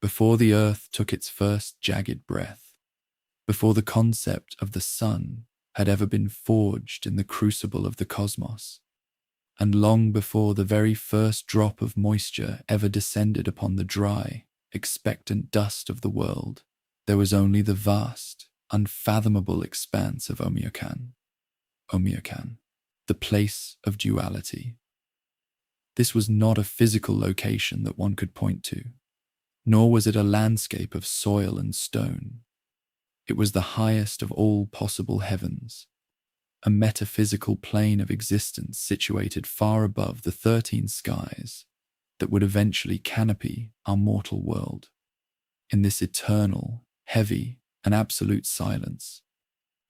before the earth took its first jagged breath, before the concept of the sun had ever been forged in the crucible of the cosmos, and long before the very first drop of moisture ever descended upon the dry, expectant dust of the world, there was only the vast, unfathomable expanse of Omiakan, the place of duality. This was not a physical location that one could point to, nor was it a landscape of soil and stone. It was the highest of all possible heavens, a metaphysical plane of existence situated far above the 13 skies that would eventually canopy our mortal world. In this eternal, heavy, and absolute silence,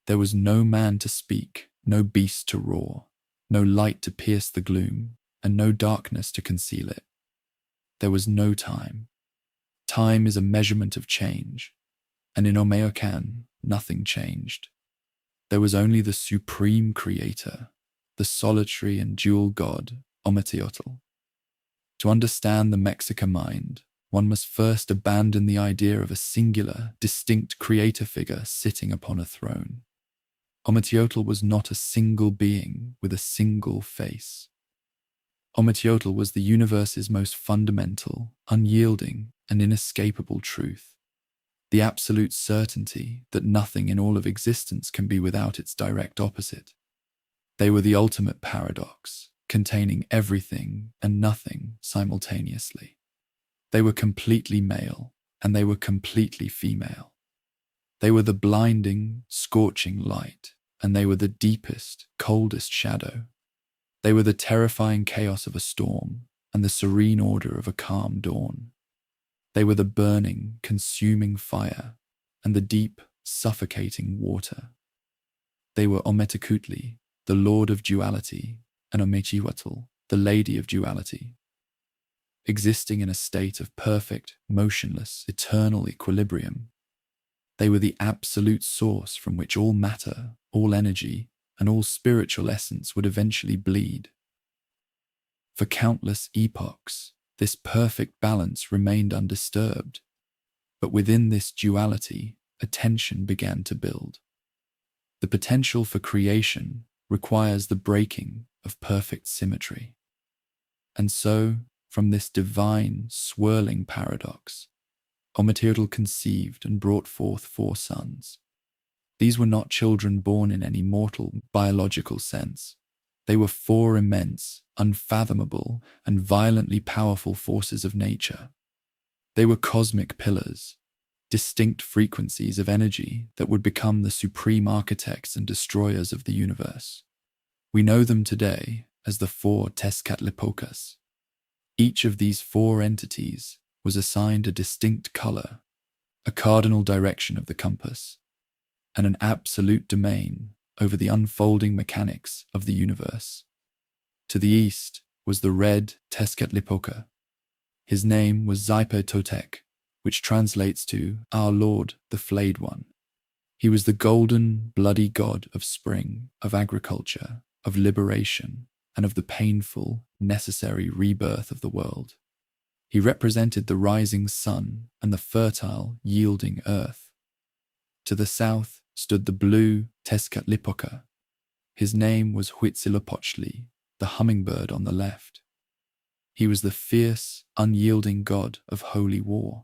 there was no man to speak, no beast to roar, no light to pierce the gloom, and no darkness to conceal it. There was no time. Time is a measurement of change, and in Omeocan, nothing changed. There was only the supreme creator, the solitary and dual god, Ometeotl. To understand the Mexica mind, one must first abandon the idea of a singular, distinct creator figure sitting upon a throne. Ometeotl was not a single being with a single face. Ometeotl was the universe's most fundamental, unyielding, and inescapable truth. The absolute certainty that nothing in all of existence can be without its direct opposite. They were the ultimate paradox, containing everything and nothing simultaneously. They were completely male, and they were completely female. They were the blinding, scorching light, and they were the deepest, coldest shadow. They were the terrifying chaos of a storm, and the serene order of a calm dawn. They were the burning, consuming fire, and the deep, suffocating water. They were Ometecutli, the Lord of Duality, and Omechihuatl, the Lady of Duality, existing in a state of perfect, motionless, eternal equilibrium. They were the absolute source from which all matter, all energy, and all spiritual essence would eventually bleed. For countless epochs, this perfect balance remained undisturbed, but within this duality, a tension began to build. The potential for creation requires the breaking of perfect symmetry. And so, from this divine, swirling paradox, Ometeotl conceived and brought forth 4 sons. These were not children born in any mortal, biological sense. They were 4 immense, unfathomable, and violently powerful forces of nature. They were cosmic pillars, distinct frequencies of energy that would become the supreme architects and destroyers of the universe. We know them today as the 4 Tezcatlipocas. Each of these 4 entities was assigned a distinct color, a cardinal direction of the compass, and an absolute domain over the unfolding mechanics of the universe. To the east was the red Tezcatlipoca. His name was Xipe-Totec, which translates to Our Lord, the Flayed One. He was the golden, bloody god of spring, of agriculture, of liberation, and of the painful, necessary rebirth of the world. He represented the rising sun and the fertile, yielding earth. To the south stood the blue Tezcatlipoca. His name was Huitzilopochtli, the hummingbird on the left. He was the fierce, unyielding god of holy war,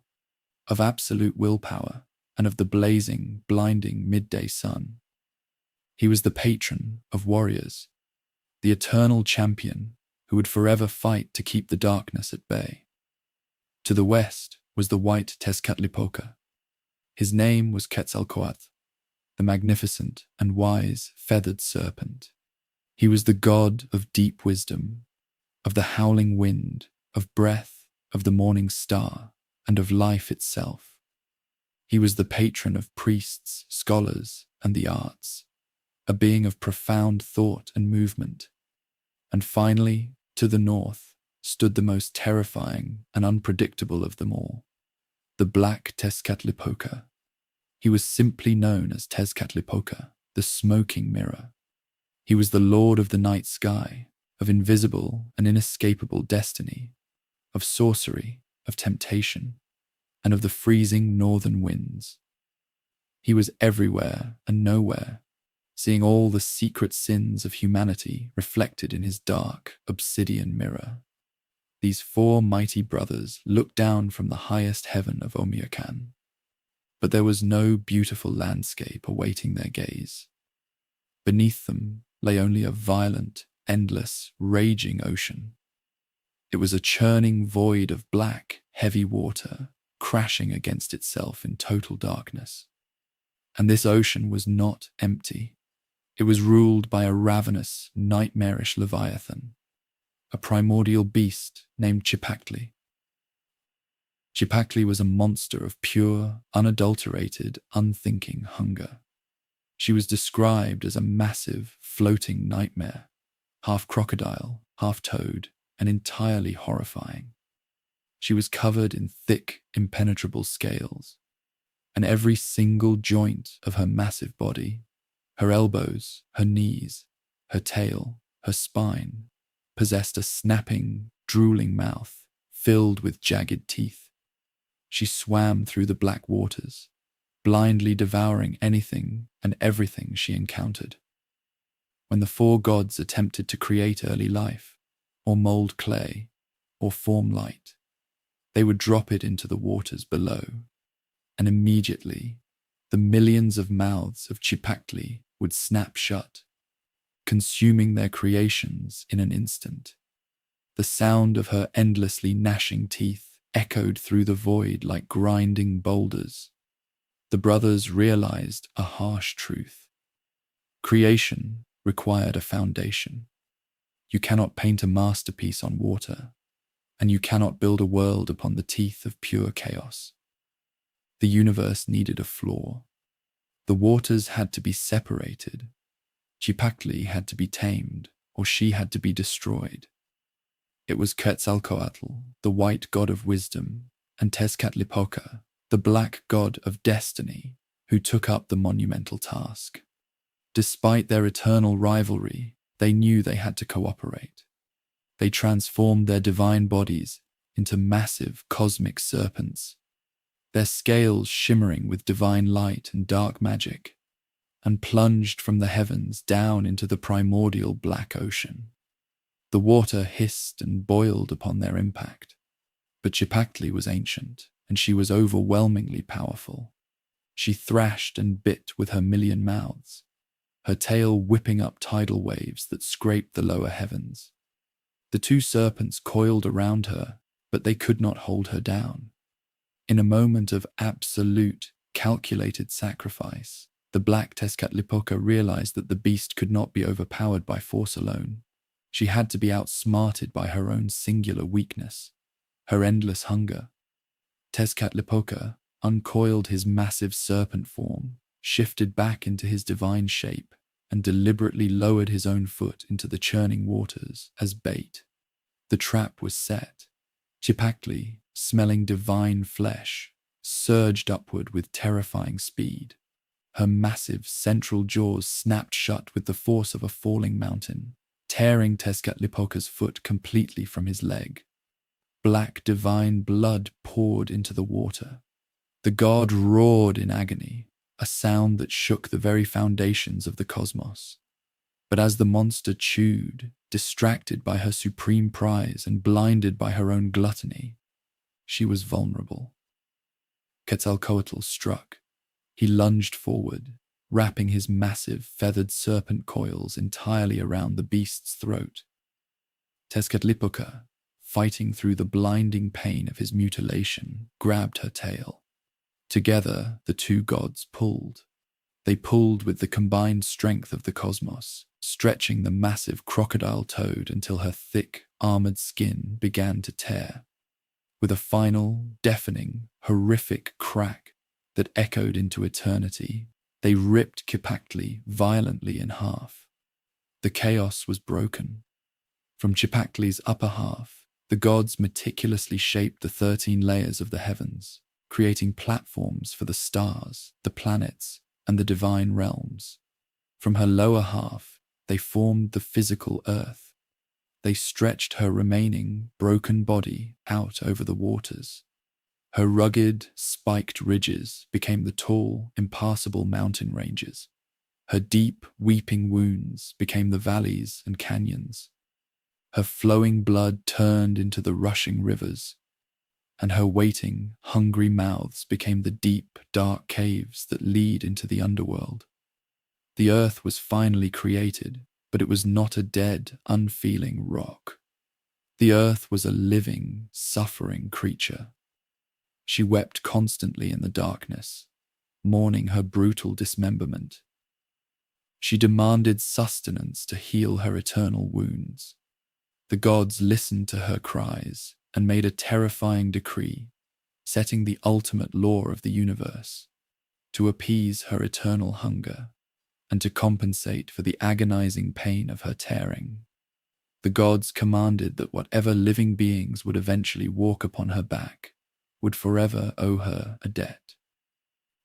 of absolute willpower, and of the blazing, blinding midday sun. He was the patron of warriors, the eternal champion who would forever fight to keep the darkness at bay. To the west was the white Tezcatlipoca. His name was Quetzalcoatl, the magnificent and wise feathered serpent. He was the god of deep wisdom, of the howling wind, of breath, of the morning star, and of life itself. He was the patron of priests, scholars, and the arts, a being of profound thought and movement. And finally, to the north, stood the most terrifying and unpredictable of them all, the black Tezcatlipoca. He was simply known as Tezcatlipoca, the smoking mirror. He was the lord of the night sky, of invisible and inescapable destiny, of sorcery, of temptation, and of the freezing northern winds. He was everywhere and nowhere, seeing all the secret sins of humanity reflected in his dark, obsidian mirror. These four mighty brothers looked down from the highest heaven of Omiakan, but there was no beautiful landscape awaiting their gaze. Beneath them lay only a violent, endless, raging ocean. It was a churning void of black, heavy water, crashing against itself in total darkness. And this ocean was not empty. It was ruled by a ravenous, nightmarish leviathan, a primordial beast named Chipactli. Chipactli was a monster of pure, unadulterated, unthinking hunger. She was described as a massive, floating nightmare, half crocodile, half toad, and entirely horrifying. She was covered in thick, impenetrable scales, and every single joint of her massive body, her elbows, her knees, her tail, her spine, possessed a snapping, drooling mouth filled with jagged teeth. She swam through the black waters, blindly devouring anything and everything she encountered. When the four gods attempted to create early life, or mold clay, or form light, they would drop it into the waters below, and immediately the millions of mouths of Chipactli would snap shut, consuming their creations in an instant. The sound of her endlessly gnashing teeth echoed through the void like grinding boulders. The brothers realized a harsh truth. Creation required a foundation. You cannot paint a masterpiece on water, and you cannot build a world upon the teeth of pure chaos. The universe needed a floor. The waters had to be separated. Chipactli had to be tamed, or she had to be destroyed. It was Quetzalcoatl, the white god of wisdom, and Tezcatlipoca, the black god of destiny, who took up the monumental task. Despite their eternal rivalry, they knew they had to cooperate. They transformed their divine bodies into massive cosmic serpents, their scales shimmering with divine light and dark magic, and plunged from the heavens down into the primordial black ocean. The water hissed and boiled upon their impact, but Chipactli was ancient, and she was overwhelmingly powerful. She thrashed and bit with her million mouths, her tail whipping up tidal waves that scraped the lower heavens. The two serpents coiled around her, but they could not hold her down. In a moment of absolute, calculated sacrifice, the black Tezcatlipoca realized that the beast could not be overpowered by force alone. She had to be outsmarted by her own singular weakness, her endless hunger. Tezcatlipoca uncoiled his massive serpent form, shifted back into his divine shape, and deliberately lowered his own foot into the churning waters as bait. The trap was set. Chipactli, smelling divine flesh, surged upward with terrifying speed. Her massive central jaws snapped shut with the force of a falling mountain, tearing Tezcatlipoca's foot completely from his leg. Black divine blood poured into the water. The god roared in agony, a sound that shook the very foundations of the cosmos. But as the monster chewed, distracted by her supreme prize and blinded by her own gluttony, she was vulnerable. Quetzalcoatl struck. He lunged forward, wrapping his massive feathered serpent coils entirely around the beast's throat. Tezcatlipoca, fighting through the blinding pain of his mutilation, grabbed her tail. Together, the two gods pulled. They pulled with the combined strength of the cosmos, stretching the massive crocodile toad until her thick, armored skin began to tear. With a final, deafening, horrific crack that echoed into eternity, they ripped Chipactli violently in half. The chaos was broken. From Chipactli's upper half, the gods meticulously shaped the 13 layers of the heavens, creating platforms for the stars, the planets, and the divine realms. From her lower half, they formed the physical earth. They stretched her remaining, broken body out over the waters. Her rugged, spiked ridges became the tall, impassable mountain ranges. Her deep, weeping wounds became the valleys and canyons. Her flowing blood turned into the rushing rivers, and her waiting, hungry mouths became the deep, dark caves that lead into the underworld. The earth was finally created, but it was not a dead, unfeeling rock. The earth was a living, suffering creature. She wept constantly in the darkness, mourning her brutal dismemberment. She demanded sustenance to heal her eternal wounds. The gods listened to her cries and made a terrifying decree, setting the ultimate law of the universe, to appease her eternal hunger and to compensate for the agonizing pain of her tearing. The gods commanded that whatever living beings would eventually walk upon her back would forever owe her a debt.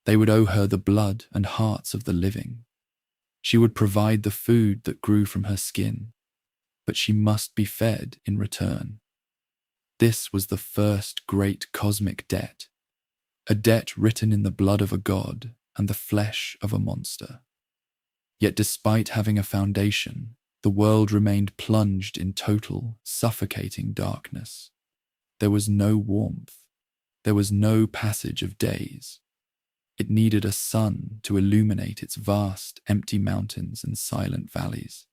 They would owe her the blood and hearts of the living. She would provide the food that grew from her skin, but she must be fed in return. This was the first great cosmic debt, a debt written in the blood of a god and the flesh of a monster. Yet despite having a foundation, the world remained plunged in total, suffocating darkness. There was no warmth. There was no passage of days. It needed a sun to illuminate its vast, empty mountains and silent valleys.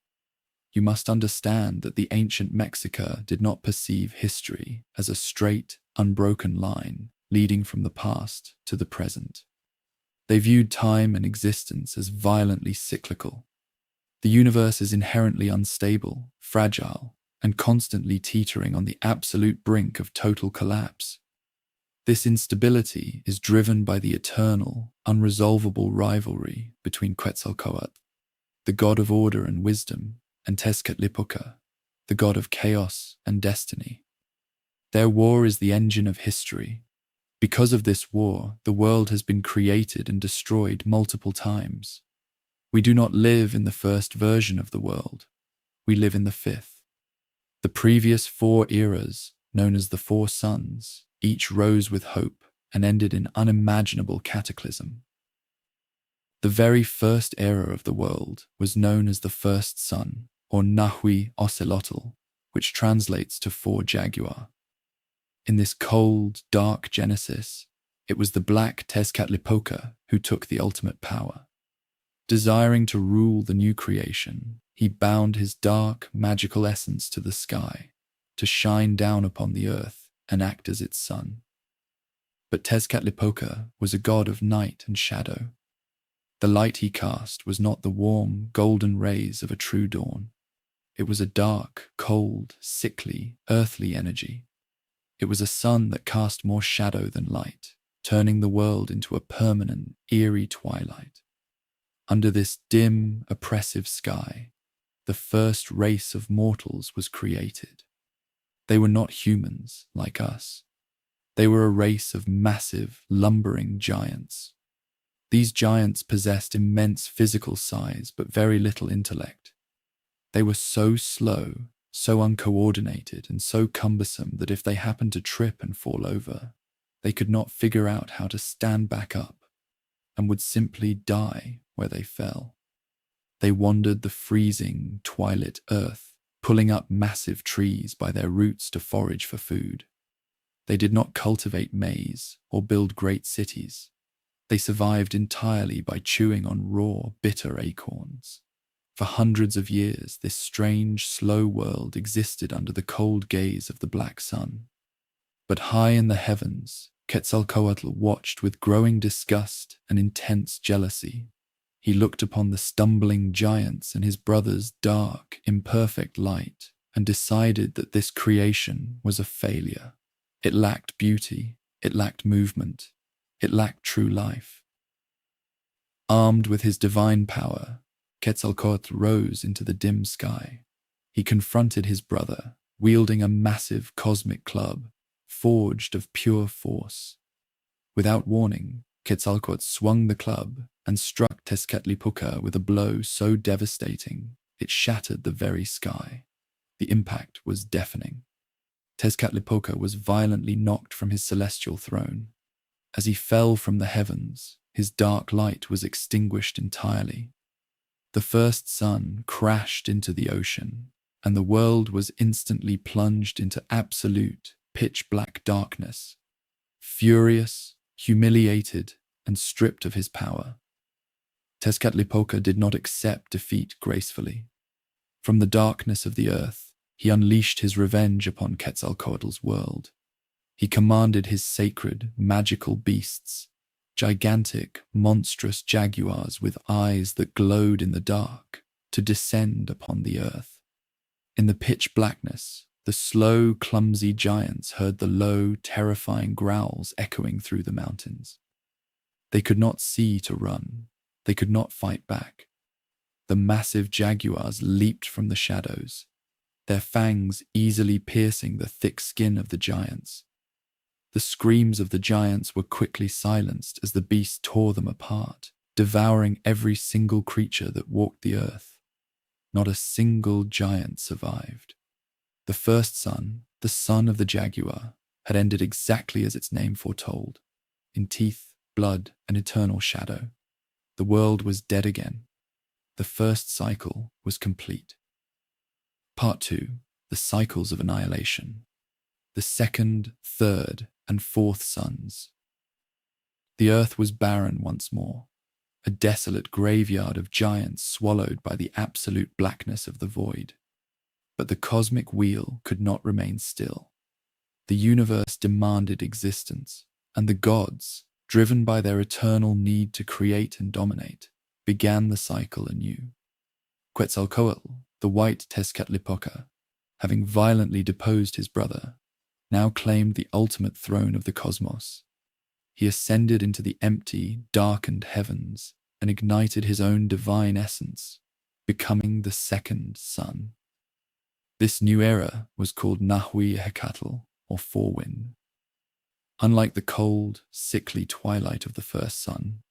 You must understand that the ancient Mexica did not perceive history as a straight, unbroken line leading from the past to the present. They viewed time and existence as violently cyclical. The universe is inherently unstable, fragile, and constantly teetering on the absolute brink of total collapse. This instability is driven by the eternal, unresolvable rivalry between Quetzalcoatl, the god of order and wisdom, and Tezcatlipoca, the god of chaos and destiny. Their war is the engine of history. Because of this war, the world has been created and destroyed multiple times. We do not live in the first version of the world. We live in the fifth. The previous 4 eras, known as the 4 suns, each rose with hope and ended in unimaginable cataclysm. The very first era of the world was known as the first sun, or Nahui-Ocelotl, which translates to 4 jaguar. In this cold, dark genesis, it was the black Tezcatlipoca who took the ultimate power. Desiring to rule the new creation, he bound his dark, magical essence to the sky, to shine down upon the earth and act as its sun. But Tezcatlipoca was a god of night and shadow. The light he cast was not the warm, golden rays of a true dawn. It was a dark, cold, sickly, earthly energy. It was a sun that cast more shadow than light, turning the world into a permanent, eerie twilight. Under this dim, oppressive sky, the first race of mortals was created. They were not humans like us. They were a race of massive, lumbering giants. These giants possessed immense physical size but very little intellect. They were so slow, so uncoordinated, and so cumbersome that if they happened to trip and fall over, they could not figure out how to stand back up and would simply die where they fell. They wandered the freezing, twilit earth, pulling up massive trees by their roots to forage for food. They did not cultivate maize or build great cities. They survived entirely by chewing on raw, bitter acorns. For hundreds of years, this strange, slow world existed under the cold gaze of the black sun. But high in the heavens, Quetzalcoatl watched with growing disgust and intense jealousy. He looked upon the stumbling giants and his brother's dark, imperfect light and decided that this creation was a failure. It lacked beauty, it lacked movement, it lacked true life. Armed with his divine power, Quetzalcoatl rose into the dim sky. He confronted his brother, wielding a massive cosmic club, forged of pure force. Without warning, Quetzalcoatl swung the club and struck Tezcatlipoca with a blow so devastating it shattered the very sky. The impact was deafening. Tezcatlipoca was violently knocked from his celestial throne. As he fell from the heavens, his dark light was extinguished entirely. The first sun crashed into the ocean, and the world was instantly plunged into absolute, pitch-black darkness. Furious, humiliated, and stripped of his power, Tezcatlipoca did not accept defeat gracefully. From the darkness of the earth, he unleashed his revenge upon Quetzalcoatl's world. He commanded his sacred, magical beasts, gigantic, monstrous jaguars with eyes that glowed in the dark, to descend upon the earth. In the pitch blackness, the slow, clumsy giants heard the low, terrifying growls echoing through the mountains. They could not see to run. They could not fight back. The massive jaguars leaped from the shadows, their fangs easily piercing the thick skin of the giants. The screams of the giants were quickly silenced as the beast tore them apart, devouring every single creature that walked the earth. Not a single giant survived. The first sun, the son of the jaguar, had ended exactly as its name foretold, in teeth, blood, and eternal shadow. The world was dead again. The first cycle was complete. Part 2. The Cycles of Annihilation. The second, third, and fourth suns. The earth was barren once more, a desolate graveyard of giants swallowed by the absolute blackness of the void. But the cosmic wheel could not remain still. The universe demanded existence, and the gods, driven by their eternal need to create and dominate, began the cycle anew. Quetzalcoatl, the white Tezcatlipoca, having violently deposed his brother, now claimed the ultimate throne of the cosmos. He ascended into the empty, darkened heavens and ignited his own divine essence, becoming the second sun. This new era was called Nahuac, or Forewind. Unlike the cold, sickly twilight of the first sun,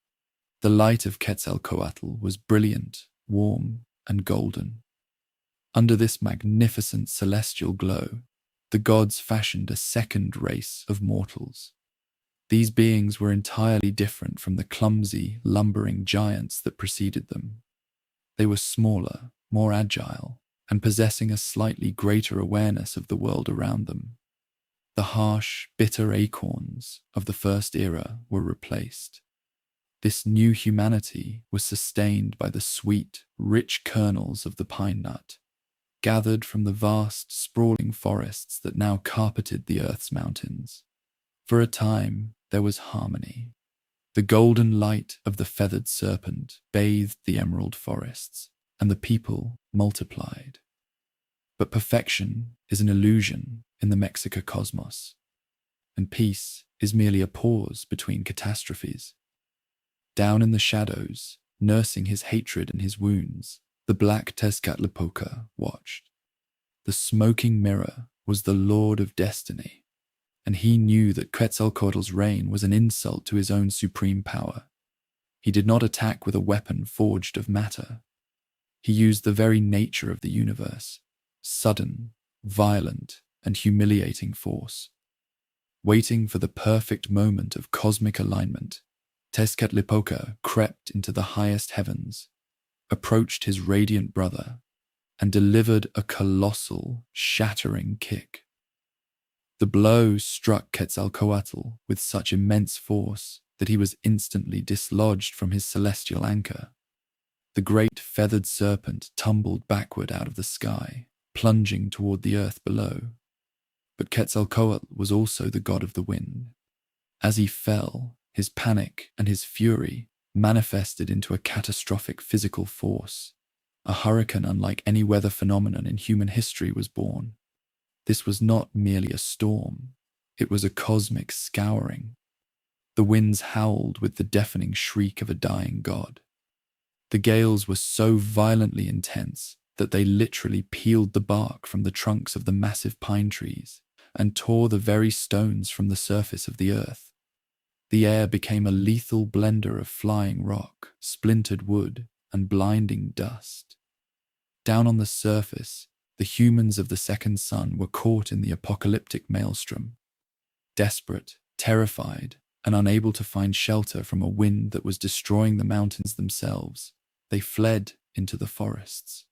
the light of Quetzalcoatl was brilliant, warm, and golden. Under this magnificent celestial glow, the gods fashioned a second race of mortals. These beings were entirely different from the clumsy, lumbering giants that preceded them. They were smaller, more agile, and possessing a slightly greater awareness of the world around them. The harsh, bitter acorns of the first era were replaced. This new humanity was sustained by the sweet, rich kernels of the pine nut, gathered from the vast, sprawling forests that now carpeted the earth's mountains. For a time, there was harmony. The golden light of the feathered serpent bathed the emerald forests, and the people multiplied. But perfection is an illusion in the Mexica cosmos, and peace is merely a pause between catastrophes. Down in the shadows, nursing his hatred and his wounds, the black Tezcatlipoca watched. The smoking mirror was the lord of destiny, and he knew that Quetzalcoatl's reign was an insult to his own supreme power. He did not attack with a weapon forged of matter. He used the very nature of the universe, sudden, violent, and humiliating force. Waiting for the perfect moment of cosmic alignment, Tezcatlipoca crept into the highest heavens, approached his radiant brother, and delivered a colossal, shattering kick. The blow struck Quetzalcoatl with such immense force that he was instantly dislodged from his celestial anchor. The great feathered serpent tumbled backward out of the sky, plunging toward the earth below. But Quetzalcoatl was also the god of the wind. As he fell, his panic and his fury manifested into a catastrophic physical force. A hurricane unlike any weather phenomenon in human history was born. This was not merely a storm, it was a cosmic scouring. The winds howled with the deafening shriek of a dying god. The gales were so violently intense that they literally peeled the bark from the trunks of the massive pine trees and tore the very stones from the surface of the earth. The air became a lethal blender of flying rock, splintered wood, and blinding dust. Down on the surface, the humans of the second sun were caught in the apocalyptic maelstrom. Desperate, terrified, and unable to find shelter from a wind that was destroying the mountains themselves, they fled into the forests.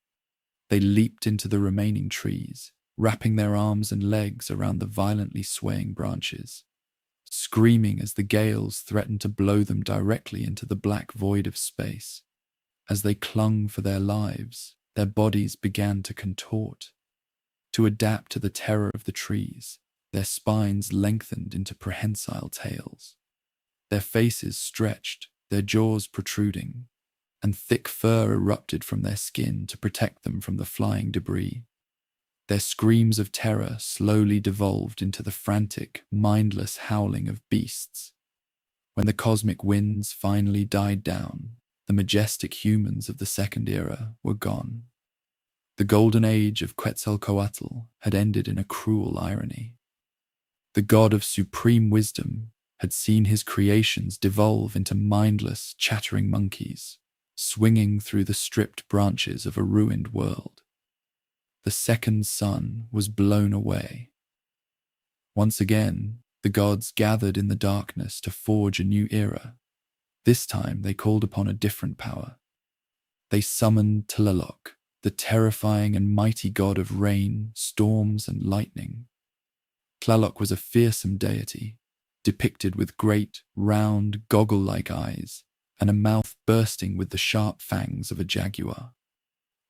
They leaped into the remaining trees, wrapping their arms and legs around the violently swaying branches, screaming as the gales threatened to blow them directly into the black void of space. As they clung for their lives, their bodies began to contort. To adapt to the terror of the trees, their spines lengthened into prehensile tails. Their faces stretched, their jaws protruding, and thick fur erupted from their skin to protect them from the flying debris. Their screams of terror slowly devolved into the frantic, mindless howling of beasts. When the cosmic winds finally died down, the majestic humans of the second era were gone. The golden age of Quetzalcoatl had ended in a cruel irony. The god of supreme wisdom had seen his creations devolve into mindless, chattering monkeys, swinging through the stripped branches of a ruined world. The second sun was blown away. Once again, the gods gathered in the darkness to forge a new era. This time they called upon a different power. They summoned Tlaloc, the terrifying and mighty god of rain, storms, and lightning. Tlaloc was a fearsome deity, depicted with great, round, goggle-like eyes and a mouth bursting with the sharp fangs of a jaguar.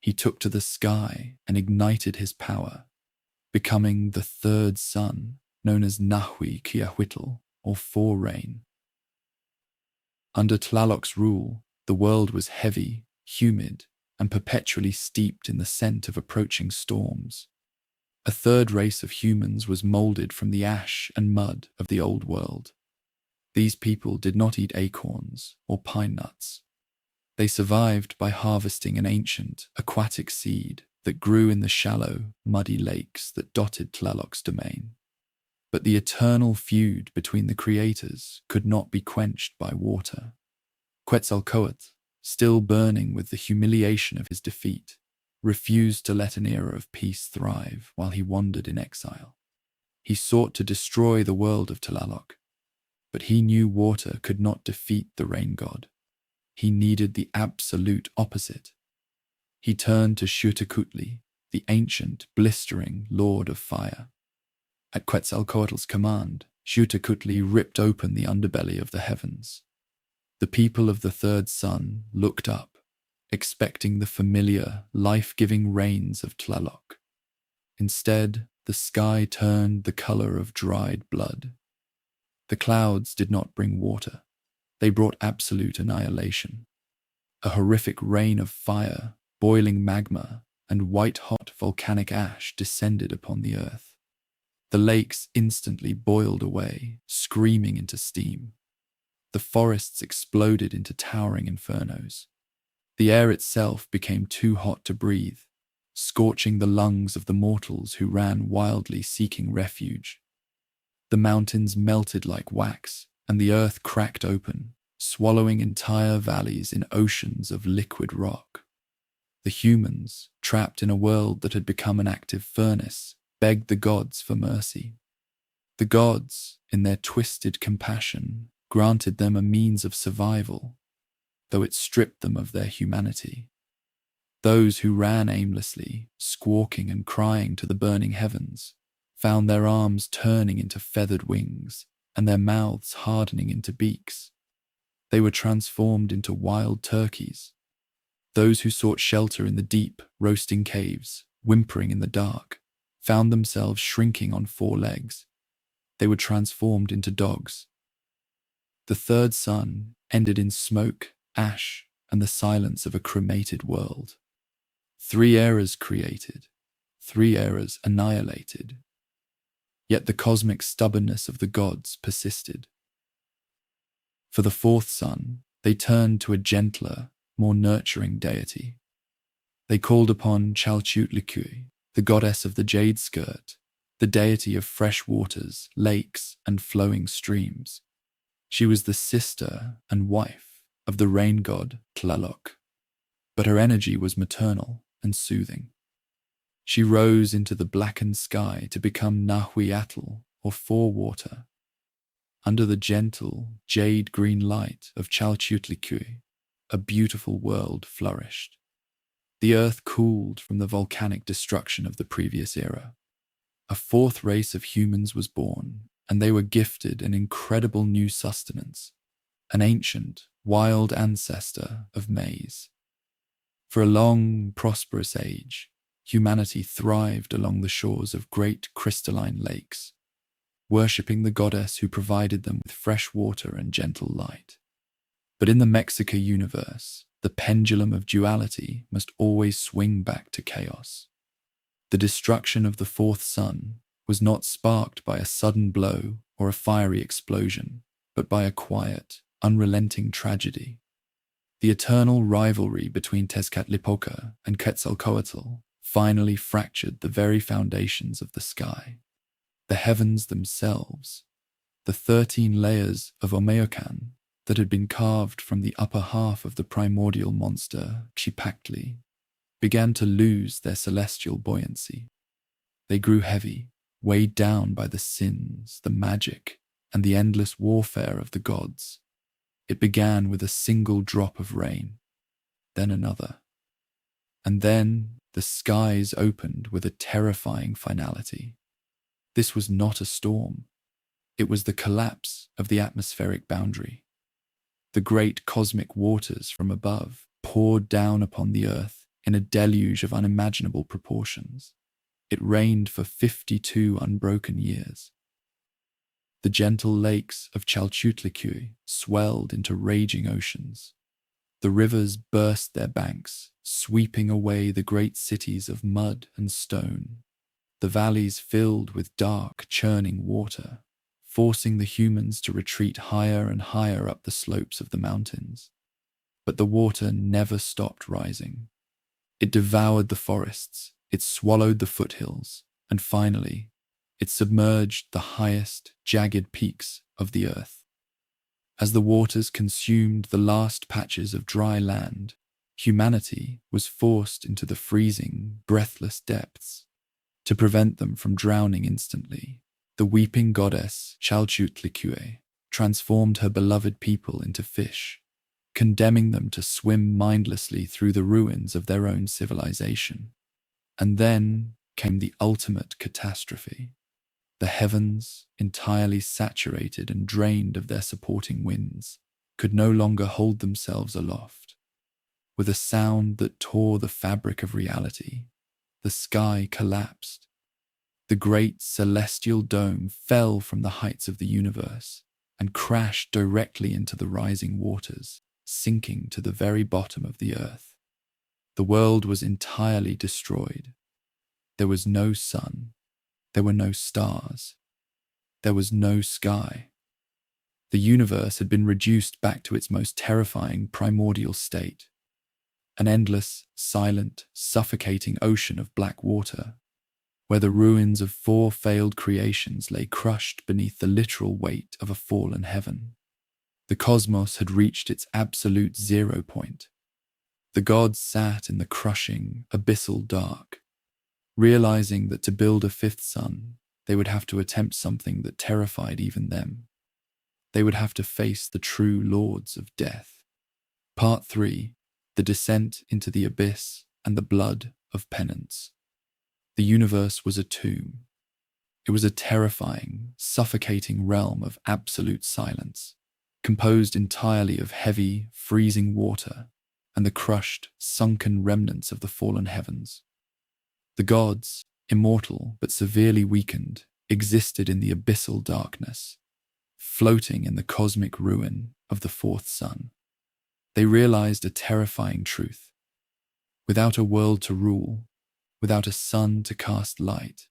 He took to the sky and ignited his power, becoming the third sun, known as Nahui-Kiahuitl, or Four-Rain. Under Tlaloc's rule, the world was heavy, humid, and perpetually steeped in the scent of approaching storms. A third race of humans was molded from the ash and mud of the old world. These people did not eat acorns or pine nuts. They survived by harvesting an ancient, aquatic seed that grew in the shallow, muddy lakes that dotted Tlaloc's domain. But the eternal feud between the creators could not be quenched by water. Quetzalcoatl, still burning with the humiliation of his defeat, refused to let an era of peace thrive while he wandered in exile. He sought to destroy the world of Tlaloc, but he knew water could not defeat the rain god. He needed the absolute opposite. He turned to Xiuhtecuhtli, the ancient, blistering lord of fire. At Quetzalcoatl's command, Xiuhtecuhtli ripped open the underbelly of the heavens. The people of the third sun looked up, expecting the familiar, life-giving rains of Tlaloc. Instead, the sky turned the color of dried blood. The clouds did not bring water. They brought absolute annihilation. A horrific rain of fire, boiling magma, and white-hot volcanic ash descended upon the earth. The lakes instantly boiled away, screaming into steam. The forests exploded into towering infernos. The air itself became too hot to breathe, scorching the lungs of the mortals who ran wildly seeking refuge. The mountains melted like wax, and the earth cracked open, swallowing entire valleys in oceans of liquid rock. The humans, trapped in a world that had become an active furnace, begged the gods for mercy. The gods, in their twisted compassion, granted them a means of survival, though it stripped them of their humanity. Those who ran aimlessly, squawking and crying to the burning heavens, found their arms turning into feathered wings and their mouths hardening into beaks. They were transformed into wild turkeys. Those who sought shelter in the deep, roasting caves, whimpering in the dark, found themselves shrinking on four legs. They were transformed into dogs. The third sun ended in smoke, ash, and the silence of a cremated world. 3 eras created, 3 eras annihilated. Yet the cosmic stubbornness of the gods persisted. For the fourth sun, they turned to a gentler, more nurturing deity. They called upon Chalchutlikui, the goddess of the jade skirt, the deity of fresh waters, lakes, and flowing streams. She was the sister and wife of the rain god Tlaloc, but her energy was maternal and soothing. She rose into the blackened sky to become Nahuatl, or Forewater. Under the gentle, jade-green light of Chalchutlicue, a beautiful world flourished. The earth cooled from the volcanic destruction of the previous era. A fourth race of humans was born, and they were gifted an incredible new sustenance, an ancient, wild ancestor of maize. For a long, prosperous age, humanity thrived along the shores of great crystalline lakes, worshipping the goddess who provided them with fresh water and gentle light. But in the Mexica universe, the pendulum of duality must always swing back to chaos. The destruction of the fourth sun was not sparked by a sudden blow or a fiery explosion, but by a quiet, unrelenting tragedy. The eternal rivalry between Tezcatlipoca and Quetzalcoatl finally fractured the very foundations of the sky. The heavens themselves, the 13 layers of Omeocan that had been carved from the upper half of the primordial monster Xipactli, began to lose their celestial buoyancy. They grew heavy, weighed down by the sins, the magic, and the endless warfare of the gods. It began with a single drop of rain, then another. And then the skies opened with a terrifying finality. This was not a storm. It was the collapse of the atmospheric boundary. The great cosmic waters from above poured down upon the earth in a deluge of unimaginable proportions. It rained for 52 unbroken years. The gentle lakes of Chalchutlicue swelled into raging oceans. The rivers burst their banks, sweeping away the great cities of mud and stone. The valleys filled with dark, churning water, forcing the humans to retreat higher and higher up the slopes of the mountains. But the water never stopped rising. It devoured the forests, it swallowed the foothills, and finally, it submerged the highest, jagged peaks of the earth. As the waters consumed the last patches of dry land, humanity was forced into the freezing, breathless depths. To prevent them from drowning instantly, the weeping goddess Chalchutlicue transformed her beloved people into fish, condemning them to swim mindlessly through the ruins of their own civilization. And then came the ultimate catastrophe. The heavens, entirely saturated and drained of their supporting winds, could no longer hold themselves aloft. With a sound that tore the fabric of reality, the sky collapsed. The great celestial dome fell from the heights of the universe and crashed directly into the rising waters, sinking to the very bottom of the earth. The world was entirely destroyed. There was no sun. There were no stars. There was no sky. The universe had been reduced back to its most terrifying primordial state. An endless, silent, suffocating ocean of black water, where the ruins of 4 failed creations lay crushed beneath the literal weight of a fallen heaven. The cosmos had reached its absolute zero point. The gods sat in the crushing, abyssal dark, realizing that to build a 5th sun, they would have to attempt something that terrified even them. They would have to face the true lords of death. Part 3. The descent into the abyss and the blood of penance. The universe was a tomb. It was a terrifying, suffocating realm of absolute silence, composed entirely of heavy, freezing water and the crushed, sunken remnants of the fallen heavens. The gods, immortal but severely weakened, existed in the abyssal darkness, floating in the cosmic ruin of the 4th sun. They realized a terrifying truth. Without a world to rule, without a sun to cast light,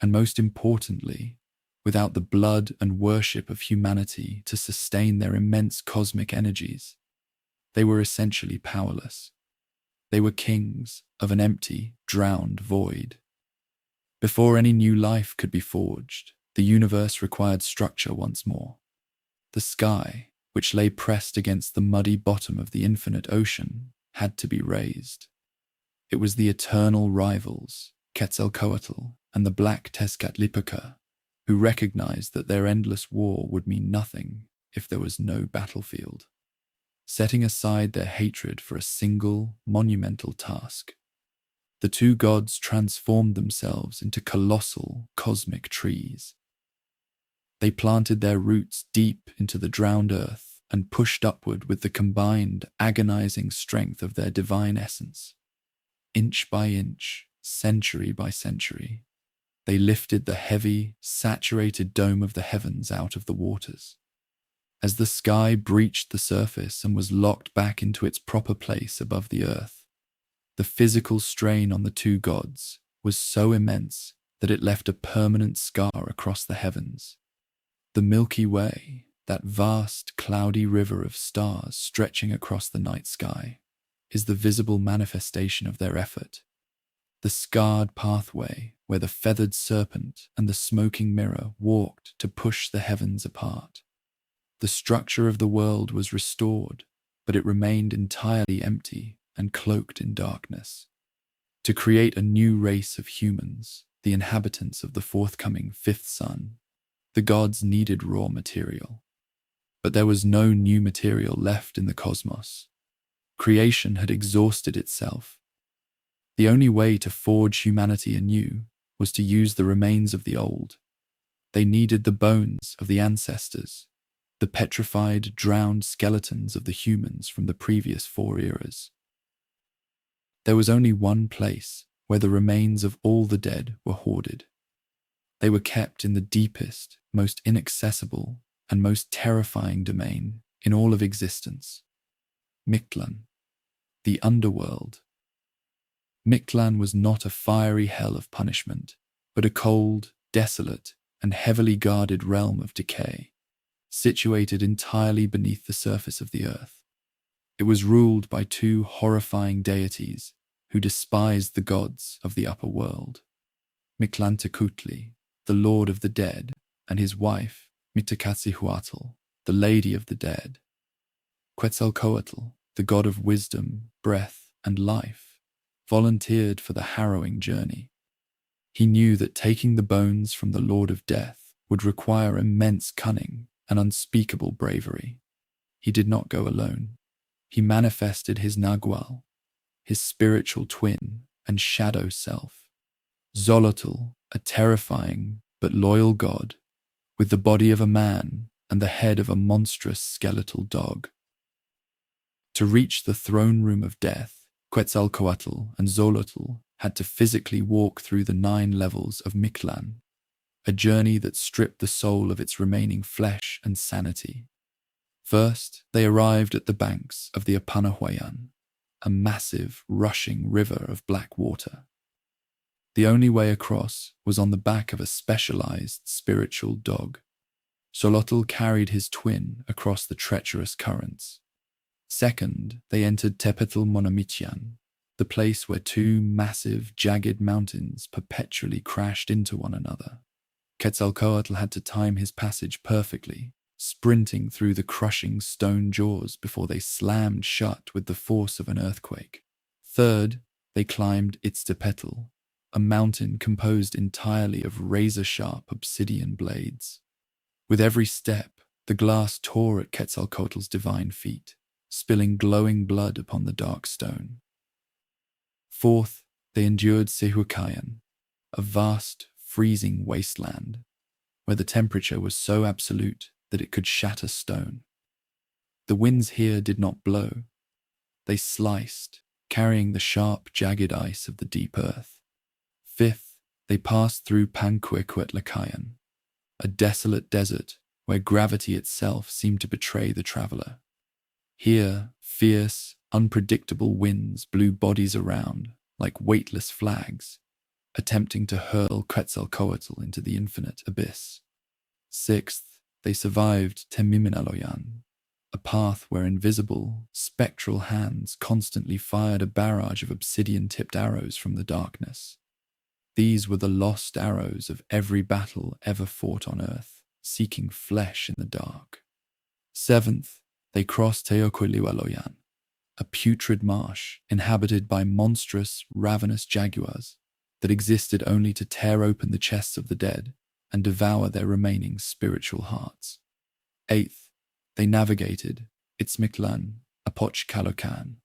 and most importantly, without the blood and worship of humanity to sustain their immense cosmic energies, they were essentially powerless. They were kings of an empty, drowned void. Before any new life could be forged, the universe required structure once more. The sky, which lay pressed against the muddy bottom of the infinite ocean, had to be raised. It was the eternal rivals, Quetzalcoatl and the Black Tezcatlipoca, who recognized that their endless war would mean nothing if there was no battlefield. Setting aside their hatred for a single, monumental task, the two gods transformed themselves into colossal, cosmic trees. They planted their roots deep into the drowned earth and pushed upward with the combined, agonizing strength of their divine essence. Inch by inch, century by century, they lifted the heavy, saturated dome of the heavens out of the waters. As the sky breached the surface and was locked back into its proper place above the earth, the physical strain on the two gods was so immense that it left a permanent scar across the heavens. The Milky Way, that vast, cloudy river of stars stretching across the night sky, is the visible manifestation of their effort. The scarred pathway where the feathered serpent and the smoking mirror walked to push the heavens apart. The structure of the world was restored, but it remained entirely empty and cloaked in darkness. To create a new race of humans, the inhabitants of the forthcoming fifth sun, the gods needed raw material. But there was no new material left in the cosmos. Creation had exhausted itself. The only way to forge humanity anew was to use the remains of the old. They needed the bones of the ancestors, the petrified, drowned skeletons of the humans from the previous 4 eras. There was only one place where the remains of all the dead were hoarded. They were kept in the deepest, most inaccessible, and most terrifying domain in all of existence. Mictlan, the underworld. Mictlan was not a fiery hell of punishment, but a cold, desolate, and heavily guarded realm of decay, situated entirely beneath the surface of the earth. It was ruled by 2 horrifying deities who despised the gods of the upper world. Mictlantecutli, the lord of the dead, and his wife, Mictecacihuatl, the lady of the dead. Quetzalcoatl, the god of wisdom, breath, and life, volunteered for the harrowing journey. He knew that taking the bones from the Lord of Death would require immense cunning and unspeakable bravery. He did not go alone. He manifested his Nagual, his spiritual twin and shadow self, Xolotl, a terrifying but loyal god, with the body of a man and the head of a monstrous skeletal dog. To reach the throne room of death, Quetzalcoatl and Xolotl had to physically walk through the 9 levels of Mictlan, a journey that stripped the soul of its remaining flesh and sanity. First, they arrived at the banks of the Anahuac, a massive, rushing river of black water. The only way across was on the back of a specialized spiritual dog. Xolotl carried his twin across the treacherous currents. Second, they entered Tepetl Monomichan, the place where 2 massive, jagged mountains perpetually crashed into one another. Quetzalcoatl had to time his passage perfectly, sprinting through the crushing stone jaws before they slammed shut with the force of an earthquake. Third, they climbed Itztepetl, a mountain composed entirely of razor-sharp obsidian blades. With every step, the glass tore at Quetzalcoatl's divine feet, spilling glowing blood upon the dark stone. Fourth, they endured Sehuacayan, a vast, freezing wasteland, where the temperature was so absolute that it could shatter stone. The winds here did not blow. They sliced, carrying the sharp, jagged ice of the deep earth. Fifth, they passed through Panquequetlacayan, a desolate desert where gravity itself seemed to betray the traveler. Here, fierce, unpredictable winds blew bodies around like weightless flags, attempting to hurl Quetzalcoatl into the infinite abyss. Sixth, they survived Temiminaloyan, a path where invisible, spectral hands constantly fired a barrage of obsidian-tipped arrows from the darkness. These were the lost arrows of every battle ever fought on Earth, seeking flesh in the dark. Seventh, they crossed Teoquiliwaloyan, a putrid marsh inhabited by monstrous, ravenous jaguars, that existed only to tear open the chests of the dead and devour their remaining spiritual hearts. Eighth, they navigated Itzmictlan Apochcalocan,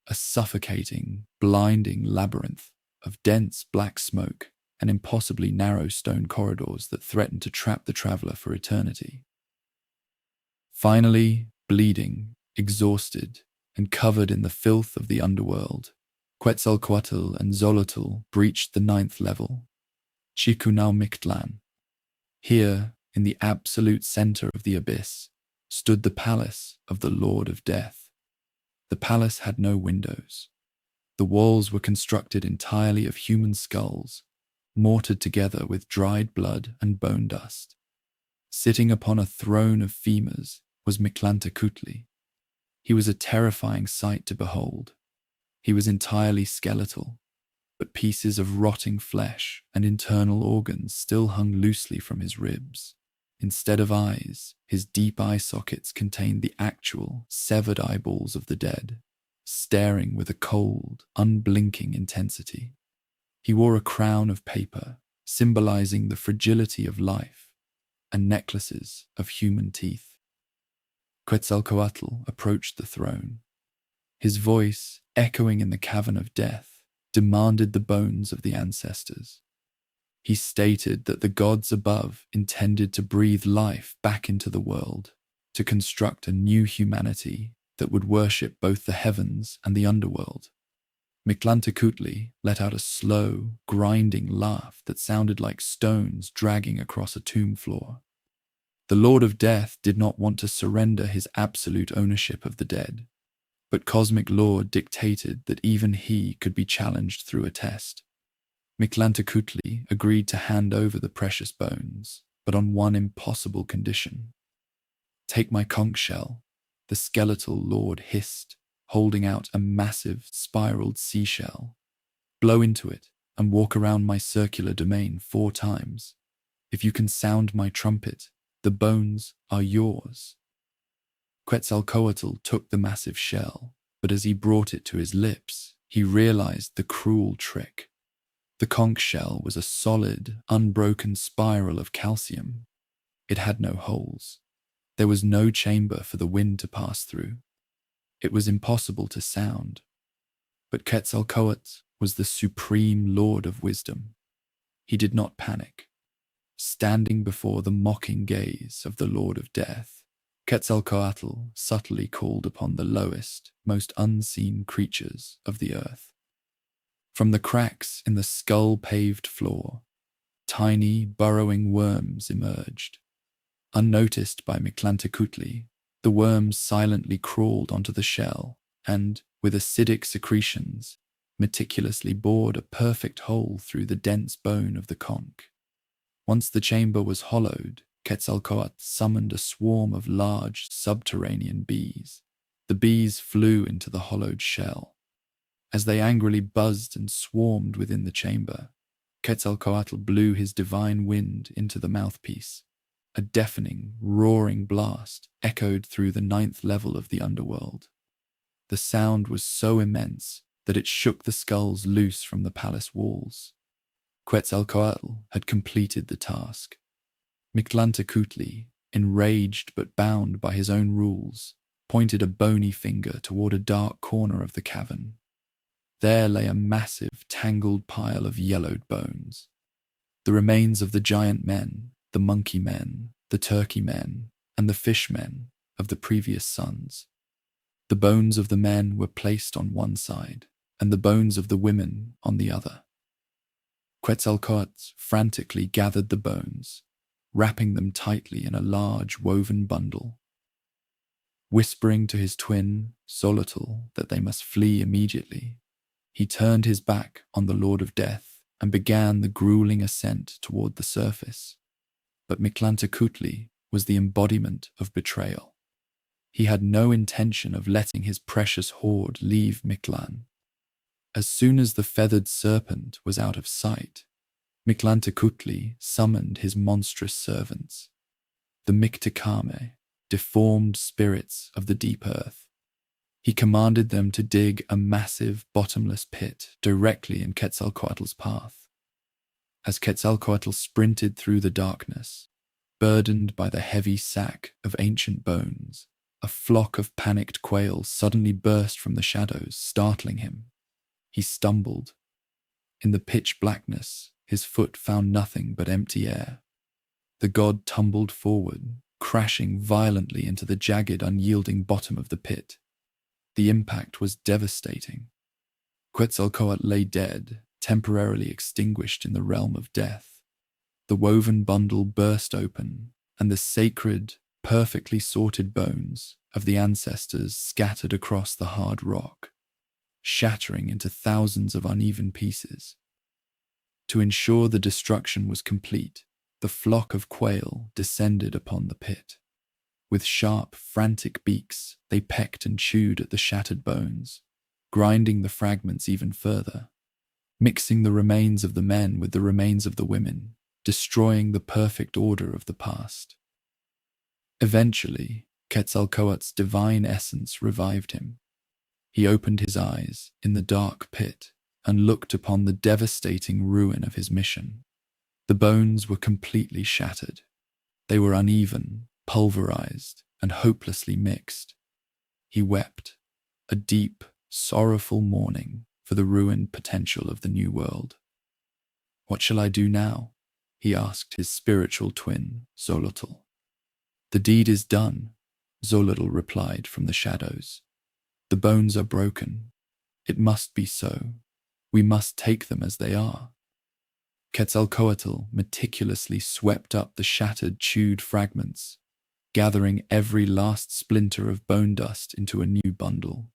a suffocating, blinding labyrinth of dense black smoke and impossibly narrow stone corridors that threatened to trap the traveler for eternity. Finally, bleeding, exhausted, and covered in the filth of the underworld, Quetzalcoatl and Xolotl breached the 9th level, Chikunaucmictlan. Here, in the absolute center of the abyss, stood the palace of the Lord of Death. The palace had no windows. The walls were constructed entirely of human skulls, mortared together with dried blood and bone dust. Sitting upon a throne of femurs was Mictlantecutli. He was a terrifying sight to behold. He was entirely skeletal, but pieces of rotting flesh and internal organs still hung loosely from his ribs. Instead of eyes, his deep eye sockets contained the actual, severed eyeballs of the dead, staring with a cold, unblinking intensity. He wore a crown of paper, symbolizing the fragility of life, and necklaces of human teeth. Quetzalcoatl approached the throne. His voice, echoing in the cavern of death, demanded the bones of the ancestors. He stated that the gods above intended to breathe life back into the world, to construct a new humanity that would worship both the heavens and the underworld. Mictlantecutli let out a slow, grinding laugh that sounded like stones dragging across a tomb floor. The Lord of Death did not want to surrender his absolute ownership of the dead, but cosmic law dictated that even he could be challenged through a test. Mictlantecutli agreed to hand over the precious bones, but on one impossible condition. "Take my conch shell," the skeletal lord hissed, holding out a massive, spiraled seashell. "Blow into it and walk around my circular domain 4 times. If you can sound my trumpet, the bones are yours." Quetzalcoatl took the massive shell, but as he brought it to his lips, he realized the cruel trick. The conch shell was a solid, unbroken spiral of calcium. It had no holes. There was no chamber for the wind to pass through. It was impossible to sound. But Quetzalcoatl was the supreme lord of wisdom. He did not panic. Standing before the mocking gaze of the Lord of Death, Quetzalcoatl subtly called upon the lowest, most unseen creatures of the earth. From the cracks in the skull-paved floor, tiny, burrowing worms emerged. Unnoticed by Mictlantecutli, the worms silently crawled onto the shell and, with acidic secretions, meticulously bored a perfect hole through the dense bone of the conch. Once the chamber was hollowed, Quetzalcoatl summoned a swarm of large subterranean bees. The bees flew into the hollowed shell. As they angrily buzzed and swarmed within the chamber, Quetzalcoatl blew his divine wind into the mouthpiece. A deafening, roaring blast echoed through the 9th level of the underworld. The sound was so immense that it shook the skulls loose from the palace walls. Quetzalcoatl had completed the task. Mictlantecutli, enraged but bound by his own rules, pointed a bony finger toward a dark corner of the cavern. There lay a massive, tangled pile of yellowed bones. The remains of the giant men, the monkey men, the turkey men, and the fish men of the previous suns. The bones of the men were placed on one side, and the bones of the women on the other. Quetzalcoatl frantically gathered the bones, wrapping them tightly in a large woven bundle. Whispering to his twin, Xolotl, that they must flee immediately, he turned his back on the Lord of Death and began the grueling ascent toward the surface. But Mictlantecutli was the embodiment of betrayal. He had no intention of letting his precious hoard leave Mictlan. As soon as the feathered serpent was out of sight, Mictlantecutli summoned his monstrous servants, the Mictecame, deformed spirits of the deep earth. He commanded them to dig a massive, bottomless pit directly in Quetzalcoatl's path. As Quetzalcoatl sprinted through the darkness, burdened by the heavy sack of ancient bones, a flock of panicked quails suddenly burst from the shadows, startling him. He stumbled. In the pitch blackness, his foot found nothing but empty air. The god tumbled forward, crashing violently into the jagged, unyielding bottom of the pit. The impact was devastating. Quetzalcoatl lay dead, temporarily extinguished in the realm of death. The woven bundle burst open, and the sacred, perfectly sorted bones of the ancestors scattered across the hard rock, shattering into thousands of uneven pieces. To ensure the destruction was complete, the flock of quail descended upon the pit. With sharp, frantic beaks, they pecked and chewed at the shattered bones, grinding the fragments even further, mixing the remains of the men with the remains of the women, destroying the perfect order of the past. Eventually, Quetzalcoatl's divine essence revived him. He opened his eyes in the dark pit and looked upon the devastating ruin of his mission. The bones were completely shattered. They were uneven, pulverized, and hopelessly mixed. He wept, a deep, sorrowful mourning for the ruined potential of the new world. "What shall I do now?" he asked his spiritual twin, Xolotl. "The deed is done," Xolotl replied from the shadows. "The bones are broken. It must be so. We must take them as they are." Quetzalcoatl meticulously swept up the shattered, chewed fragments, gathering every last splinter of bone dust into a new bundle.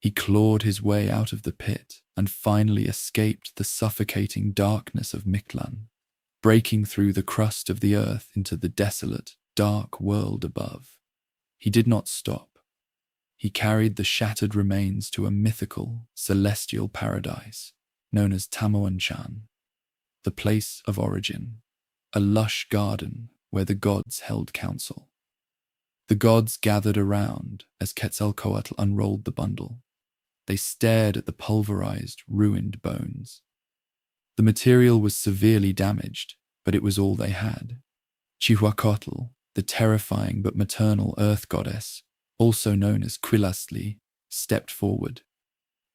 He clawed his way out of the pit and finally escaped the suffocating darkness of Mictlan, breaking through the crust of the earth into the desolate, dark world above. He did not stop. He carried the shattered remains to a mythical, celestial paradise known as Tamoanchan, the place of origin, a lush garden where the gods held council. The gods gathered around as Quetzalcoatl unrolled the bundle. They stared at the pulverized, ruined bones. The material was severely damaged, but it was all they had. Xihuacotl, the terrifying but maternal earth goddess, also known as Quilastli, stepped forward.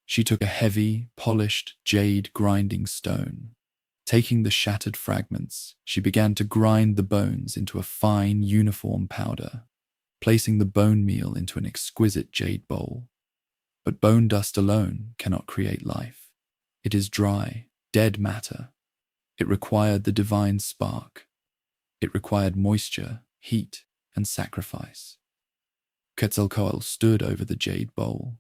She took a heavy, polished jade grinding stone. Taking the shattered fragments, she began to grind the bones into a fine, uniform powder, placing the bone meal into an exquisite jade bowl. But bone dust alone cannot create life. It is dry, dead matter. It required the divine spark. It required moisture, heat, and sacrifice. Quetzalcoatl stood over the jade bowl.